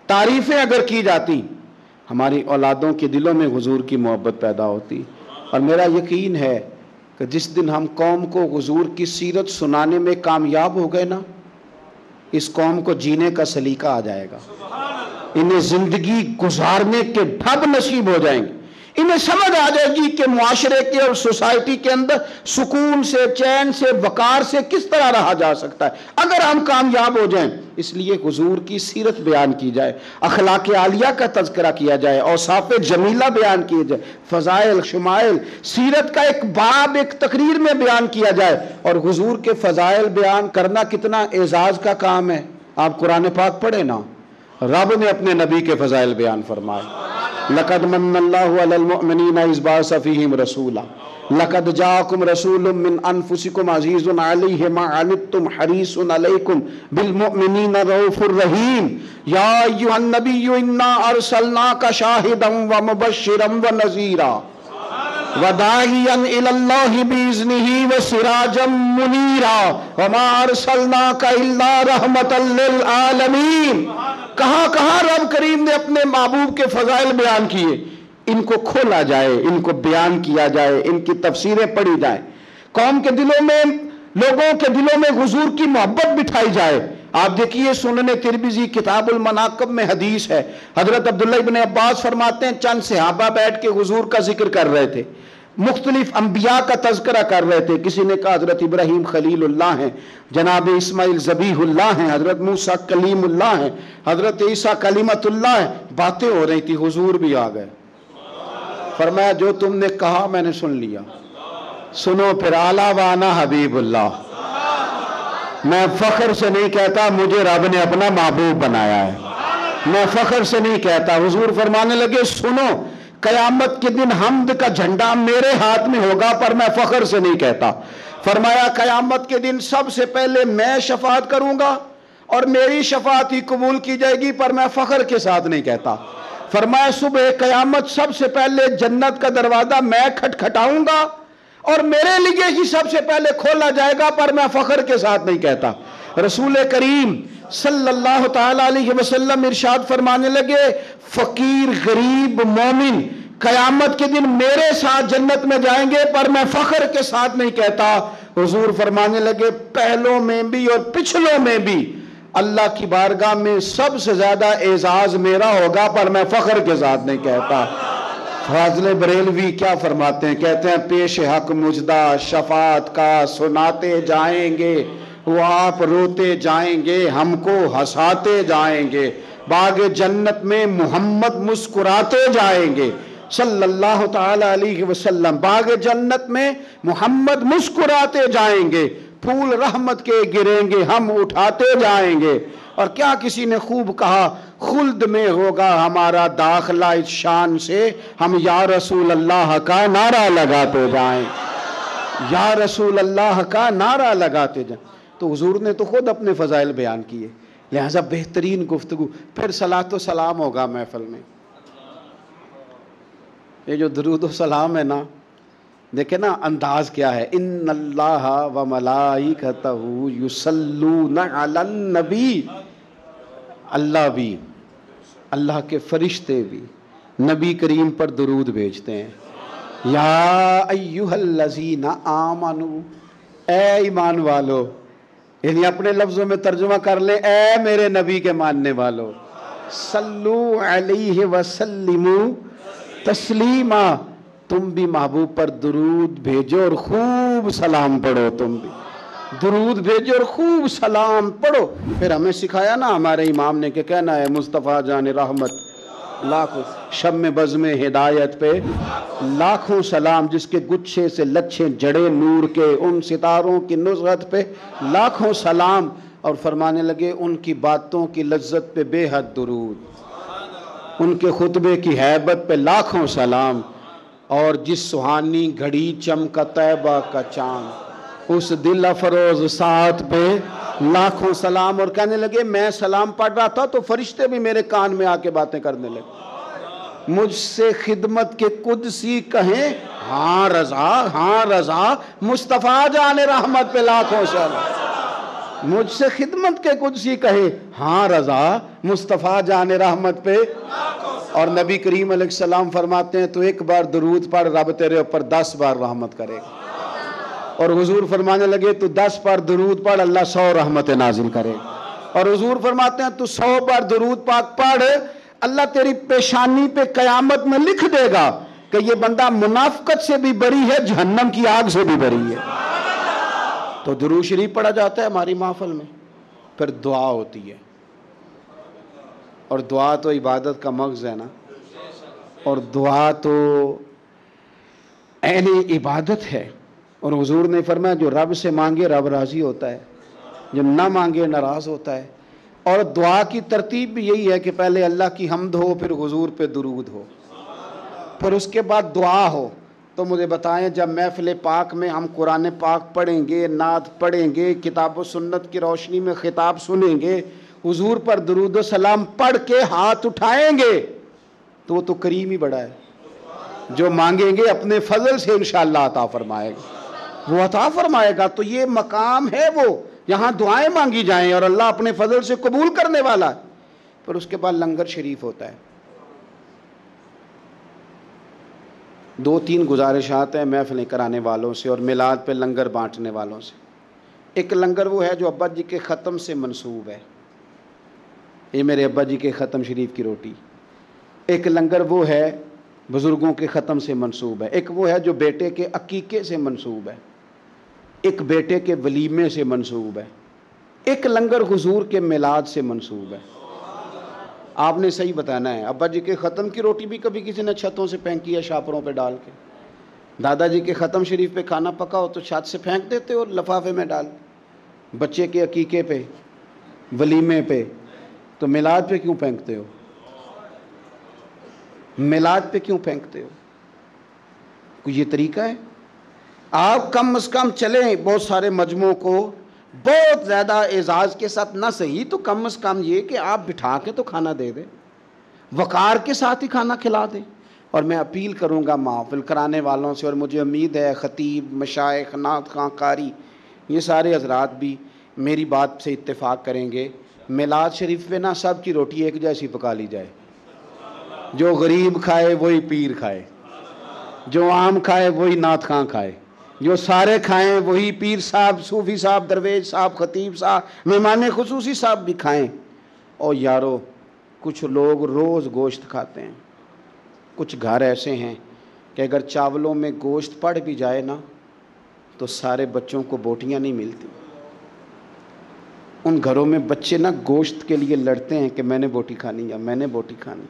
B: تعریفیں اگر کی جاتی، ہماری اولادوں کے دلوں میں حضور کی محبت پیدا ہوتی. اور میرا یقین ہے کہ جس دن ہم قوم کو حضور کی سیرت سنانے میں کامیاب ہو گئے نا، اس قوم کو جینے کا سلیقہ آ جائے گا، انہیں زندگی گزارنے کے ڈھب نصیب ہو جائیں گے. انہیں سمجھ آ جائے گی کہ معاشرے کے اور سوسائٹی کے اندر سکون سے، چین سے، وقار سے کس طرح رہا جا سکتا ہے اگر ہم کامیاب ہو جائیں. اس لیے حضور کی سیرت بیان کی جائے، اخلاق عالیہ کا تذکرہ کیا جائے، اوصاف جمیلہ بیان کیے جائے، فضائل، شمائل، سیرت کا ایک باب ایک تقریر میں بیان کیا جائے. اور حضور کے فضائل بیان کرنا کتنا اعزاز کا کام ہے. آپ قرآن پاک پڑھیں نا، رب نے اپنے نبی کے فضائل بیان فرمائے. لقد من اللہ علی المؤمنین اذ بعث فیہم رسولا لقد جاءکم رسول من انفسکم عزیز علیہ ما عنتم حریص علیکم بالمؤمنین رؤوف الرحیم. یا ایھا النبی انا ارسلناک شاہدا ومبشرا ونذیرا وداعیا الی اللہ باذنہ وسراجا منیرا وما ارسلناک الا رحمتا للعالمین. کہاں کہاں رب کریم نے اپنے محبوب کے فضائل بیان کیے. ان کو کھولا جائے، ان کو بیان کیا جائے، ان کی تفسیریں پڑھی جائیں، قوم کے دلوں میں، لوگوں کے دلوں میں حضور کی محبت بٹھائی جائے. آپ دیکھیے سنن ترمذی کتاب المناقب میں حدیث ہے، حضرت عبداللہ ابن عباس فرماتے ہیں چند صحابہ بیٹھ کے حضور کا ذکر کر رہے تھے، مختلف انبیاء کا تذکرہ کر رہے تھے. کسی نے کہا حضرت ابراہیم خلیل اللہ ہیں، جناب اسماعیل ذبیح اللہ ہیں، حضرت موسیٰ کلیم اللہ ہیں، حضرت عیسیٰ کلیمت اللہ ہیں. باتیں ہو رہی تھی، حضور بھی آ گئے. فرمایا جو تم نے کہا میں نے سن لیا، سنو پھر اعلیٰ وانا حبیب اللہ. میں فخر سے نہیں کہتا مجھے رب نے اپنا محبوب بنایا ہے، میں فخر سے نہیں کہتا. حضور فرمانے لگے سنو، قیامت کے دن حمد کا جھنڈا میرے ہاتھ میں ہوگا پر میں فخر سے نہیں کہتا. فرمایا قیامت کے دن سب سے پہلے میں شفاعت کروں گا اور میری شفاعت ہی قبول کی جائے گی پر میں فخر کے ساتھ نہیں کہتا. فرمایا صبح قیامت سب سے پہلے جنت کا دروازہ میں کھٹکھٹاؤں گا اور میرے لیے ہی سب سے پہلے کھولا جائے گا پر میں فخر کے ساتھ نہیں کہتا. رسول کریم صلی اللہ تعالی علیہ وسلم ارشاد فرمانے لگے فقیر، غریب، مومن قیامت کے دن میرے ساتھ جنت میں جائیں گے پر میں فخر کے ساتھ نہیں کہتا. حضور فرمانے لگے پہلوں میں بھی اور پچھلوں میں بھی اللہ کی بارگاہ میں سب سے زیادہ اعزاز میرا ہوگا پر میں فخر کے ساتھ نہیں کہتا. فاضل بریلوی کیا فرماتے ہیں؟ کہتے ہیں پیش حق مجدہ شفاعت کا سناتے جائیں گے، وہ آپ روتے جائیں گے، ہم کو ہنساتے جائیں گے. باغ جنت میں محمد مسکراتے جائیں گے صلی اللہ تعالی علیہ وسلم. باغ جنت میں محمد مسکراتے جائیں گے. پھول رحمت کے گریں گے ہم اٹھاتے جائیں گے. اور کیا کسی نے خوب کہا, خلد میں ہوگا ہمارا داخلہ اس شان سے ہم یا رسول اللہ کا نعرہ لگاتے جائیں, یا رسول اللہ کا نعرہ لگاتے جائیں. تو حضور نے تو خود اپنے فضائل بیان کیے, لہذا بہترین گفتگو. پھر صلاۃ و سلام ہوگا محفل میں. یہ جو درود و سلام ہے نا, دیکھیں نا انداز کیا ہے. ان اللہ و ملائکتہ یصلون علی النبی, اللہ بھی, اللہ کے فرشتے بھی نبی کریم پر درود بھیجتے ہیں. یا ایھا الذین آمنو, اے ایمان والو, یعنی اپنے لفظوں میں ترجمہ کر لیں, اے میرے نبی کے ماننے والو, صلو علیہ وسلموا تسلیما, تم بھی محبوب پر درود بھیجو اور خوب سلام پڑھو. تم بھی درود بھیجو اور خوب سلام پڑھو. پھر ہمیں سکھایا نا ہمارے امام نے کہ کہنا ہے مصطفیٰ جان رحمت لاکھوں شم بزم ہدایت پہ لاکھوں سلام, جس کے گچھے سے لچھے جڑے نور کے ان ستاروں کی نصرت پہ لاکھوں سلام. اور فرمانے لگے ان کی باتوں کی لذت پہ بے حد درود, ان کے خطبے کی ہیبت پہ لاکھوں سلام, اور جس سہانی گھڑی چمکا طیبہ کا چاند اس دل افروز ساتھ پہ لاکھوں سلام. اور کہنے لگے میں سلام پڑھ رہا تھا تو فرشتے بھی میرے کان میں آ کے باتیں کرنے لگے, مجھ سے خدمت کے قدسی کہیں ہاں رضا, ہاں رضا, مصطفیٰ جان رحمت پہ لاکھوں سلام. مجھ سے خدمت کے قدسی کہے ہاں رضا, مصطفیٰ جان رحمت پہ. اور نبی کریم علیہ السلام فرماتے ہیں تو ایک بار درود پڑھ رب تیرے اوپر 10 بار رحمت کرے گا. اور حضور فرمانے لگے تو 10 بار درود پڑھ اللہ 100 رحمت نازل کرے گا. اور حضور فرماتے ہیں تو 100 بار درود پاک پڑھ اللہ تیری پیشانی پہ قیامت میں لکھ دے گا کہ یہ بندہ منافقت سے بھی بری ہے, جہنم کی آگ سے بھی بری ہے. تو درود شریف پڑھا جاتا ہے ہماری محفل میں. پھر دعا ہوتی ہے, اور دعا تو عبادت کا مغز ہے نا, اور دعا تو عین عبادت ہے. اور حضور نے فرمایا جو رب سے مانگے رب راضی ہوتا ہے, جو نہ مانگے ناراض ہوتا ہے. اور دعا کی ترتیب بھی یہی ہے کہ پہلے اللہ کی حمد ہو, پھر حضور پہ درود ہو, پھر اس کے بعد دعا ہو. تو مجھے بتائیں جب محفل پاک میں ہم قرآن پاک پڑھیں گے, نعت پڑھیں گے, کتاب و سنت کی روشنی میں خطاب سنیں گے, حضور پر درود و سلام پڑھ کے ہاتھ اٹھائیں گے تو وہ تو کریم ہی بڑا ہے. جو مانگیں گے اپنے فضل سے انشاءاللہ عطا فرمائے گا, وہ عطا فرمائے گا. تو یہ مقام ہے وہ یہاں دعائیں مانگی جائیں اور اللہ اپنے فضل سے قبول کرنے والا ہے. پھر اس کے بعد لنگر شریف ہوتا ہے. 2-3 گزارشات ہیں محفلیں کرانے والوں سے اور میلاد پہ لنگر بانٹنے والوں سے. ایک لنگر وہ ہے جو ابا جی کے ختم سے منسوب ہے, یہ میرے ابا جی کے ختم شریف کی روٹی. ایک لنگر وہ ہے بزرگوں کے ختم سے منسوب ہے. ایک وہ ہے جو بیٹے کے عقیقے سے منسوب ہے, ایک بیٹے کے ولیمے سے منسوب ہے. ایک لنگر حضور کے میلاد سے منسوب ہے. آپ نے صحیح بتانا ہے. ابا جی کے ختم کی روٹی بھی کبھی کسی نے چھتوں سے پھینکی ہے شاپروں پہ ڈال کے. دادا جی کے ختم شریف پہ کھانا پکا ہو تو چھت سے پھینک دیتے اور لفافے میں ڈال. بچے کے عقیقے پہ, ولیمے پہ, تو میلاد پہ کیوں پھینکتے ہو؟ میلاد پہ کیوں پھینکتے ہو؟ کوئی یہ طریقہ ہے؟ آپ کم از کم چلیں بہت سارے مجموعوں کو بہت زیادہ اعزاز کے ساتھ نہ صحیح تو کم از کم یہ کہ آپ بٹھا کے تو کھانا دے دیں, وقار کے ساتھ ہی کھانا کھلا دیں. اور میں اپیل کروں گا محفل کرانے والوں سے, اور مجھے امید ہے خطیب, مشائخ, نعت خواں, قاری, یہ سارے حضرات بھی میری بات سے اتفاق کریں گے. میلاد شریف پہ نا سب کی روٹی ایک جیسی پکا لی جائے. جو غریب کھائے وہی پیر کھائے, جو عام کھائے وہی نعت خواں کھائے, جو سارے کھائیں وہی پیر صاحب, صوفی صاحب, درویش صاحب, خطیب صاحب, مہمان خصوصی صاحب بھی کھائیں. اور یارو کچھ لوگ روز گوشت کھاتے ہیں. کچھ گھر ایسے ہیں کہ اگر چاولوں میں گوشت پڑ بھی جائے نا تو سارے بچوں کو بوٹیاں نہیں ملتی. ان گھروں میں بچے نا گوشت کے لیے لڑتے ہیں کہ میں نے بوٹی کھانی یا میں نے بوٹی کھانی,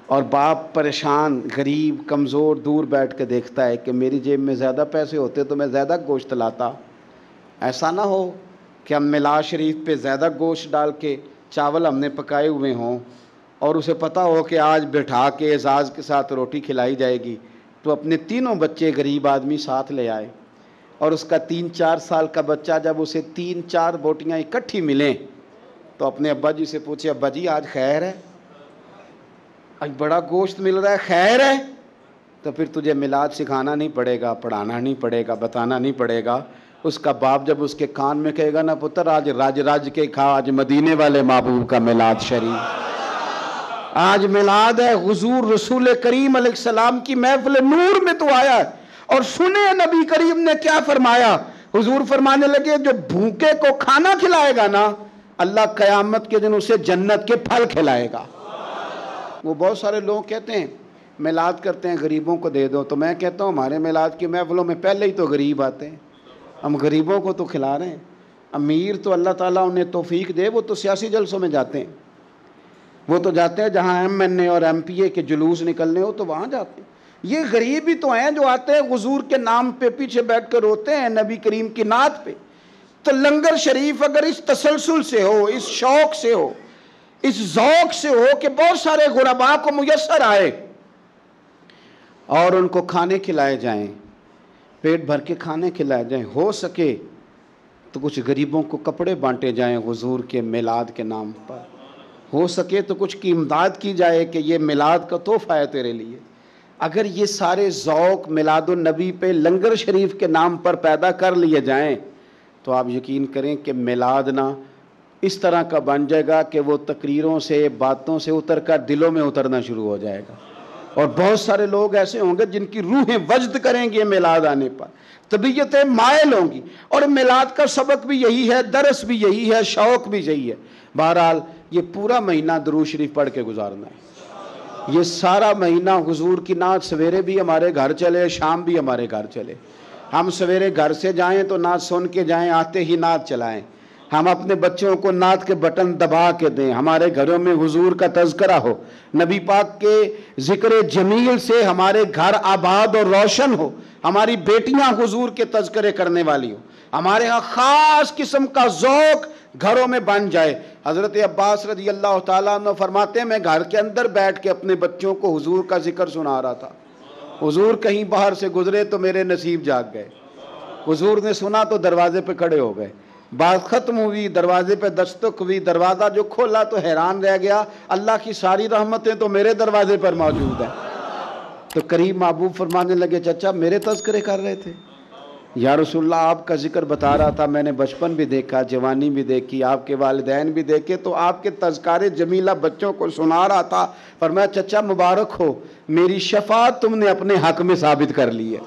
B: اور باپ پریشان, غریب, کمزور, دور بیٹھ کے دیکھتا ہے کہ میری جیب میں زیادہ پیسے ہوتے تو میں زیادہ گوشت لاتا, ایسا نہ ہو کہ ہم میلاد شریف پہ زیادہ گوشت ڈال کے چاول ہم نے پکائے ہوئے ہوں اور اسے پتہ ہو کہ آج بٹھا کے اعزاز کے ساتھ روٹی کھلائی جائے گی، تو اپنے تینوں بچے غریب آدمی ساتھ لے آئے، اور اس کا 3-4 سال کا بچہ جب اسے 3-4 بوٹیاں اکٹھی ملیں تو اپنے ابا جی سے پوچھے، ابا جی آج خیر ہے؟ آج بڑا گوشت مل رہا ہے، خیر ہے؟ تو پھر تجھے میلاد سکھانا نہیں پڑے گا، پڑھانا نہیں پڑے گا، بتانا نہیں پڑے گا۔ اس کا باپ جب اس کے کان میں کہے گا نا، پتر آج راج راج کے کھا، آج مدینے والے محبوب کا میلاد شریف، آج میلاد ہے، حضور رسول کریم علیہ السلام کی محفل نور میں تو آیا ہے۔ اور سنے نبی کریم نے کیا فرمایا، حضور فرمانے لگے جو بھوکے کو کھانا کھلائے گا نا، اللہ قیامت کے دن اسے جنت کے پھل کھلائے گا۔ وہ بہت سارے لوگ کہتے ہیں میلاد کرتے ہیں غریبوں کو دے دو، تو میں کہتا ہوں ہمارے میلاد کی محفلوں میں پہلے ہی تو غریب آتے ہیں، ہم غریبوں کو تو کھلا رہے ہیں۔ امیر تو اللہ تعالیٰ انہیں توفیق دے، وہ تو سیاسی جلسوں میں جاتے ہیں، وہ تو جاتے ہیں جہاں MNA اور MPA کے جلوس نکلنے ہو تو وہاں جاتے ہیں۔ یہ غریب ہی تو ہیں جو آتے ہیں حضور کے نام پہ پیچھے بیٹھ کر روتے ہیں نبی کریم کی نعت پہ۔ تو لنگر شریف اگر اس تسلسل سے ہو، اس شوق سے ہو، اس ذوق سے ہو کہ بہت سارے غرباء کو میسر آئے اور ان کو کھانے کھلائے جائیں، پیٹ بھر کے کھانے کھلائے جائیں، ہو سکے تو کچھ غریبوں کو کپڑے بانٹے جائیں حضور کے میلاد کے نام پر، ہو سکے تو کچھ کی امداد کی جائے کہ یہ میلاد کا تحفہ ہے تیرے لیے۔ اگر یہ سارے ذوق میلاد النبی پہ لنگر شریف کے نام پر پیدا کر لیے جائیں تو آپ یقین کریں کہ میلاد نہ اس طرح کا بن جائے گا کہ وہ تقریروں سے، باتوں سے اتر کر دلوں میں اترنا شروع ہو جائے گا، اور بہت سارے لوگ ایسے ہوں گے جن کی روحیں وجد کریں گے میلاد آنے پر، طبیعتیں مائل ہوں گی۔ اور میلاد کا سبق بھی یہی ہے، درس بھی یہی ہے، شوق بھی یہی ہے۔ بہرحال یہ پورا مہینہ درود شریف پڑھ کے گزارنا ہے، یہ سارا مہینہ حضور کی نعت سویرے بھی ہمارے گھر چلے، شام بھی ہمارے گھر چلے۔ ہم سویرے گھر سے جائیں تو نعت سن کے جائیں، آتے ہی نعت چلائیں۔ ہم اپنے بچوں کو نعت کے بٹن دبا کے دیں، ہمارے گھروں میں حضور کا تذکرہ ہو، نبی پاک کے ذکر جمیل سے ہمارے گھر آباد اور روشن ہو، ہماری بیٹیاں حضور کے تذکرے کرنے والی ہو، ہمارے ہاں خاص قسم کا ذوق گھروں میں بن جائے۔ حضرت عباس رضی اللہ تعالیٰ عنہ فرماتے ہیں میں گھر کے اندر بیٹھ کے اپنے بچوں کو حضور کا ذکر سنا رہا تھا، حضور کہیں باہر سے گزرے تو میرے نصیب جاگ گئے، حضور نے سنا تو دروازے پہ کھڑے ہو گئے، بات ختم ہوئی، دروازے پہ دستک ہوئی، دروازہ جو کھولا تو حیران رہ گیا، اللہ کی ساری رحمتیں تو میرے دروازے پر موجود ہیں۔ تو قریب محبوب فرمانے لگے چچا میرے تذکرے کر رہے تھے؟ یا رسول اللہ آپ کا ذکر بتا رہا تھا، میں نے بچپن بھی دیکھا، جوانی بھی دیکھی، آپ کے والدین بھی دیکھے، تو آپ کے تذکارے جمیلہ بچوں کو سنا رہا تھا۔ فرمایا چچا مبارک ہو، میری شفاعت تم نے اپنے حق میں ثابت کر لی ہے،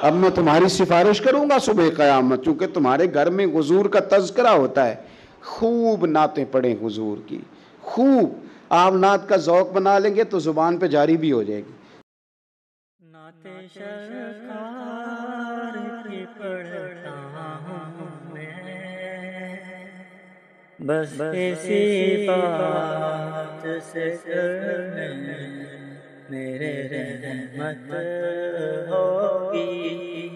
B: اب میں تمہاری سفارش کروں گا صبح قیامت، چونکہ تمہارے گھر میں حضور کا تذکرہ ہوتا ہے۔ خوب نعتیں پڑھیں حضور کی، خوب آپ نعت کا ذوق بنا لیں گے تو زبان پہ جاری بھی ہو جائے گی۔
C: نعت سرکار کی پڑھتا ہوں میں، بس اسی بات سے کرنے میرے رحمت ہوگی،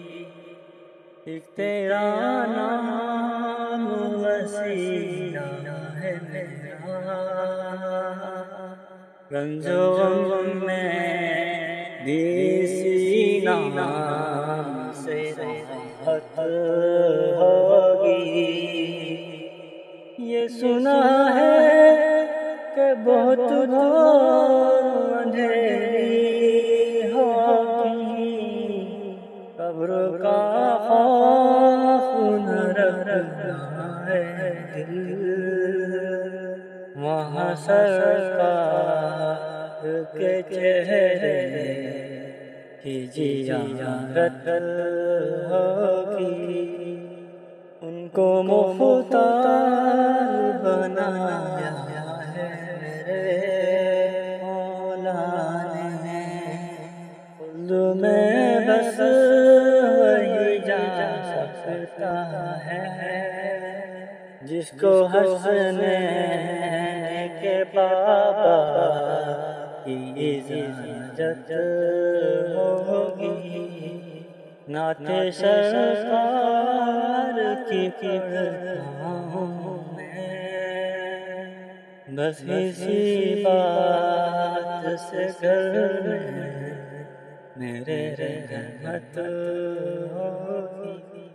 C: ایک تیرا نام وسیلہ ہے میرا، رنج و غم میں سینہ سے راحت ہوگی، یہ سنا ہے کہ بہت گھور اندھیری ہوگی، قبر کا خوف نہ رکھنا ہے دل، وہاں سرکار کے چہرے کی زیارت ہوگی، ان کو مختار بنایا ہے میرے مولا نے، خلد میں بس وہی جا سکتا ہے جس کو ہنسنے کے بابا کی اجازت ہوگی، نعت سرکار کی پڑھتا ہوں میں، بس اسی بات سے گھر میں میرے رحمت ہوگی۔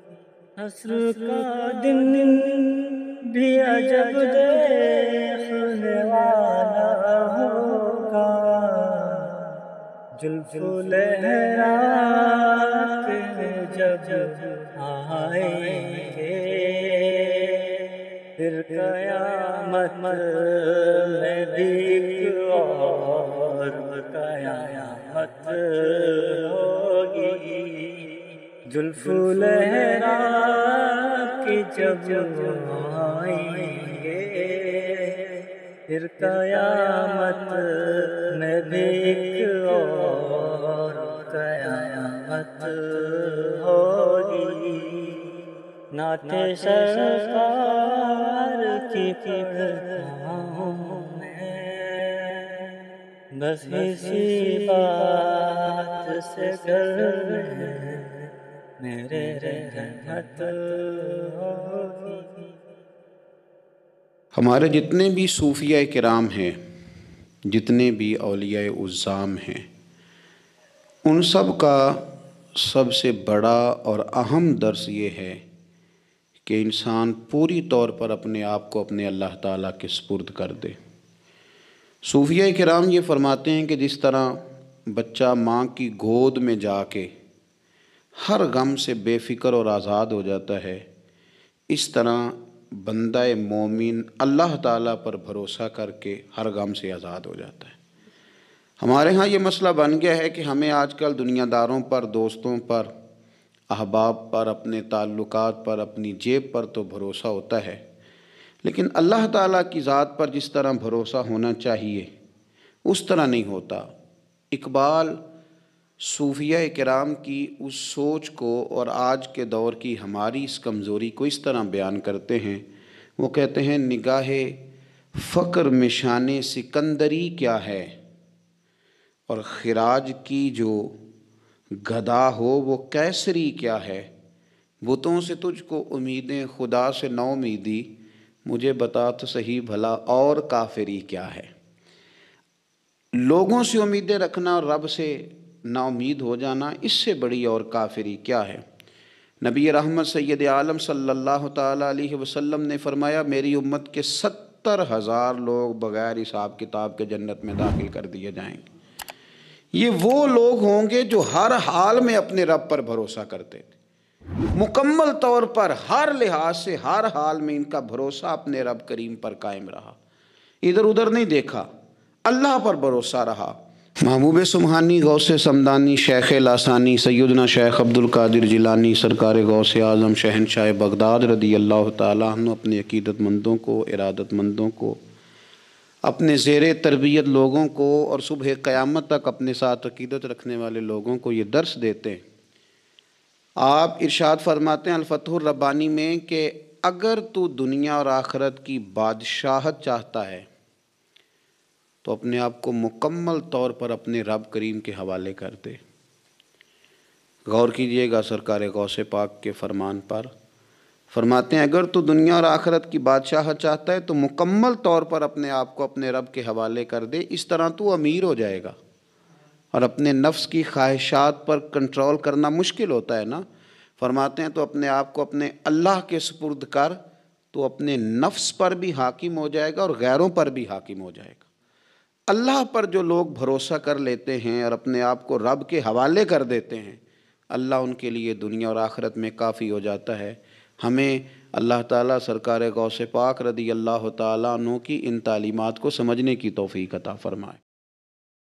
C: عصر کا دن بھی عجب دیکھنے والا ہوگا، زلف لہرا کے جب آئیں گے، پھر قیامت میں بھی ایک اور قیامت ہوگی۔ زلف لہرا کے جب آئیں گے، پھر قیامت میں بھی ایک اور قیامت ہوگی۔ نعت سرکار کی پڑھتا ہوں میں، بس اسی بات سے گھر میں میرے رحمت ہوگی۔
A: ہمارے جتنے بھی صوفیہ کرام ہیں، جتنے بھی اولیاء اعظام ہیں، ان سب کا سب سے بڑا اور اہم درس یہ ہے کہ انسان پوری طور پر اپنے آپ کو اپنے اللہ تعالیٰ کے سپرد کر دے۔ صوفیہ کرام یہ فرماتے ہیں کہ جس طرح بچہ ماں کی گود میں جا کے ہر غم سے بے فکر اور آزاد ہو جاتا ہے، اس طرح بندہ مومن اللہ تعالیٰ پر بھروسہ کر کے ہر غم سے آزاد ہو جاتا ہے۔ ہمارے ہاں یہ مسئلہ بن گیا ہے کہ ہمیں آج کل دنیا داروں پر، دوستوں پر، احباب پر، اپنے تعلقات پر، اپنی جیب پر تو بھروسہ ہوتا ہے، لیکن اللہ تعالیٰ کی ذات پر جس طرح بھروسہ ہونا چاہیے اس طرح نہیں ہوتا۔ اقبال صوفیہ کرام کی اس سوچ کو اور آج کے دور کی ہماری اس کمزوری کو اس طرح بیان کرتے ہیں۔ وہ کہتے ہیں نگاہ فقر میں شان سکندری کیا ہے، اور خراج کی جو گدا ہو وہ کیسری کیا ہے، بتوں سے تجھ کو امیدیں خدا سے نو امیدی، مجھے بتا تو صحیح بھلا اور کافری کیا ہے۔ لوگوں سے امیدیں رکھنا اور رب سے نا امید ہو جانا، اس سے بڑی اور کافری کیا ہے۔ نبی رحمت سید عالم صلی اللہ تعالیٰ علیہ وسلم نے فرمایا میری امت کے 70,000 لوگ بغیر حساب کتاب کے جنت میں داخل کر دیے جائیں گے۔ یہ وہ لوگ ہوں گے جو ہر حال میں اپنے رب پر بھروسہ کرتے تھے، مکمل طور پر ہر لحاظ سے ہر حال میں ان کا بھروسہ اپنے رب کریم پر قائم رہا، ادھر ادھر نہیں دیکھا، اللہ پر بھروسہ رہا۔ محبوب سبحانی، غوث سمدانی، شیخ لاسانی، سیدنا شیخ عبد القادر جیلانی، سرکار غوث اعظم شہنشاہ بغداد رضی اللہ تعالیٰ عنہ اپنے عقیدت مندوں کو، ارادت مندوں کو، اپنے زیر تربیت لوگوں کو اور صبح قیامت تک اپنے ساتھ عقیدت رکھنے والے لوگوں کو یہ درس دیتے ہیں۔ آپ ارشاد فرماتے ہیں الفتح الربانی میں کہ اگر تو دنیا اور آخرت کی بادشاہت چاہتا ہے تو اپنے آپ کو مکمل طور پر اپنے رب کریم کے حوالے کر دے۔ غور کیجئے گا سرکار غوث پاک کے فرمان پر، فرماتے ہیں اگر تو دنیا اور آخرت کی بادشاہت چاہتا ہے تو مکمل طور پر اپنے آپ کو اپنے رب کے حوالے کر دے، اس طرح تو امیر ہو جائے گا۔ اور اپنے نفس کی خواہشات پر کنٹرول کرنا مشکل ہوتا ہے نا، فرماتے ہیں تو اپنے آپ کو اپنے اللہ کے سپرد کر تو اپنے نفس پر بھی حاکم ہو جائے گا اور غیروں پر بھی حاکم ہو جائے گا۔ اللہ پر جو لوگ بھروسہ کر لیتے ہیں اور اپنے آپ کو رب کے حوالے کر دیتے ہیں، اللہ ان کے لیے دنیا اور آخرت میں کافی ہو جاتا ہے۔ ہمیں اللہ تعالیٰ سرکار غوث پاک رضی اللہ تعالیٰ عنہ کی ان تعلیمات کو سمجھنے کی توفیق عطا فرمائے۔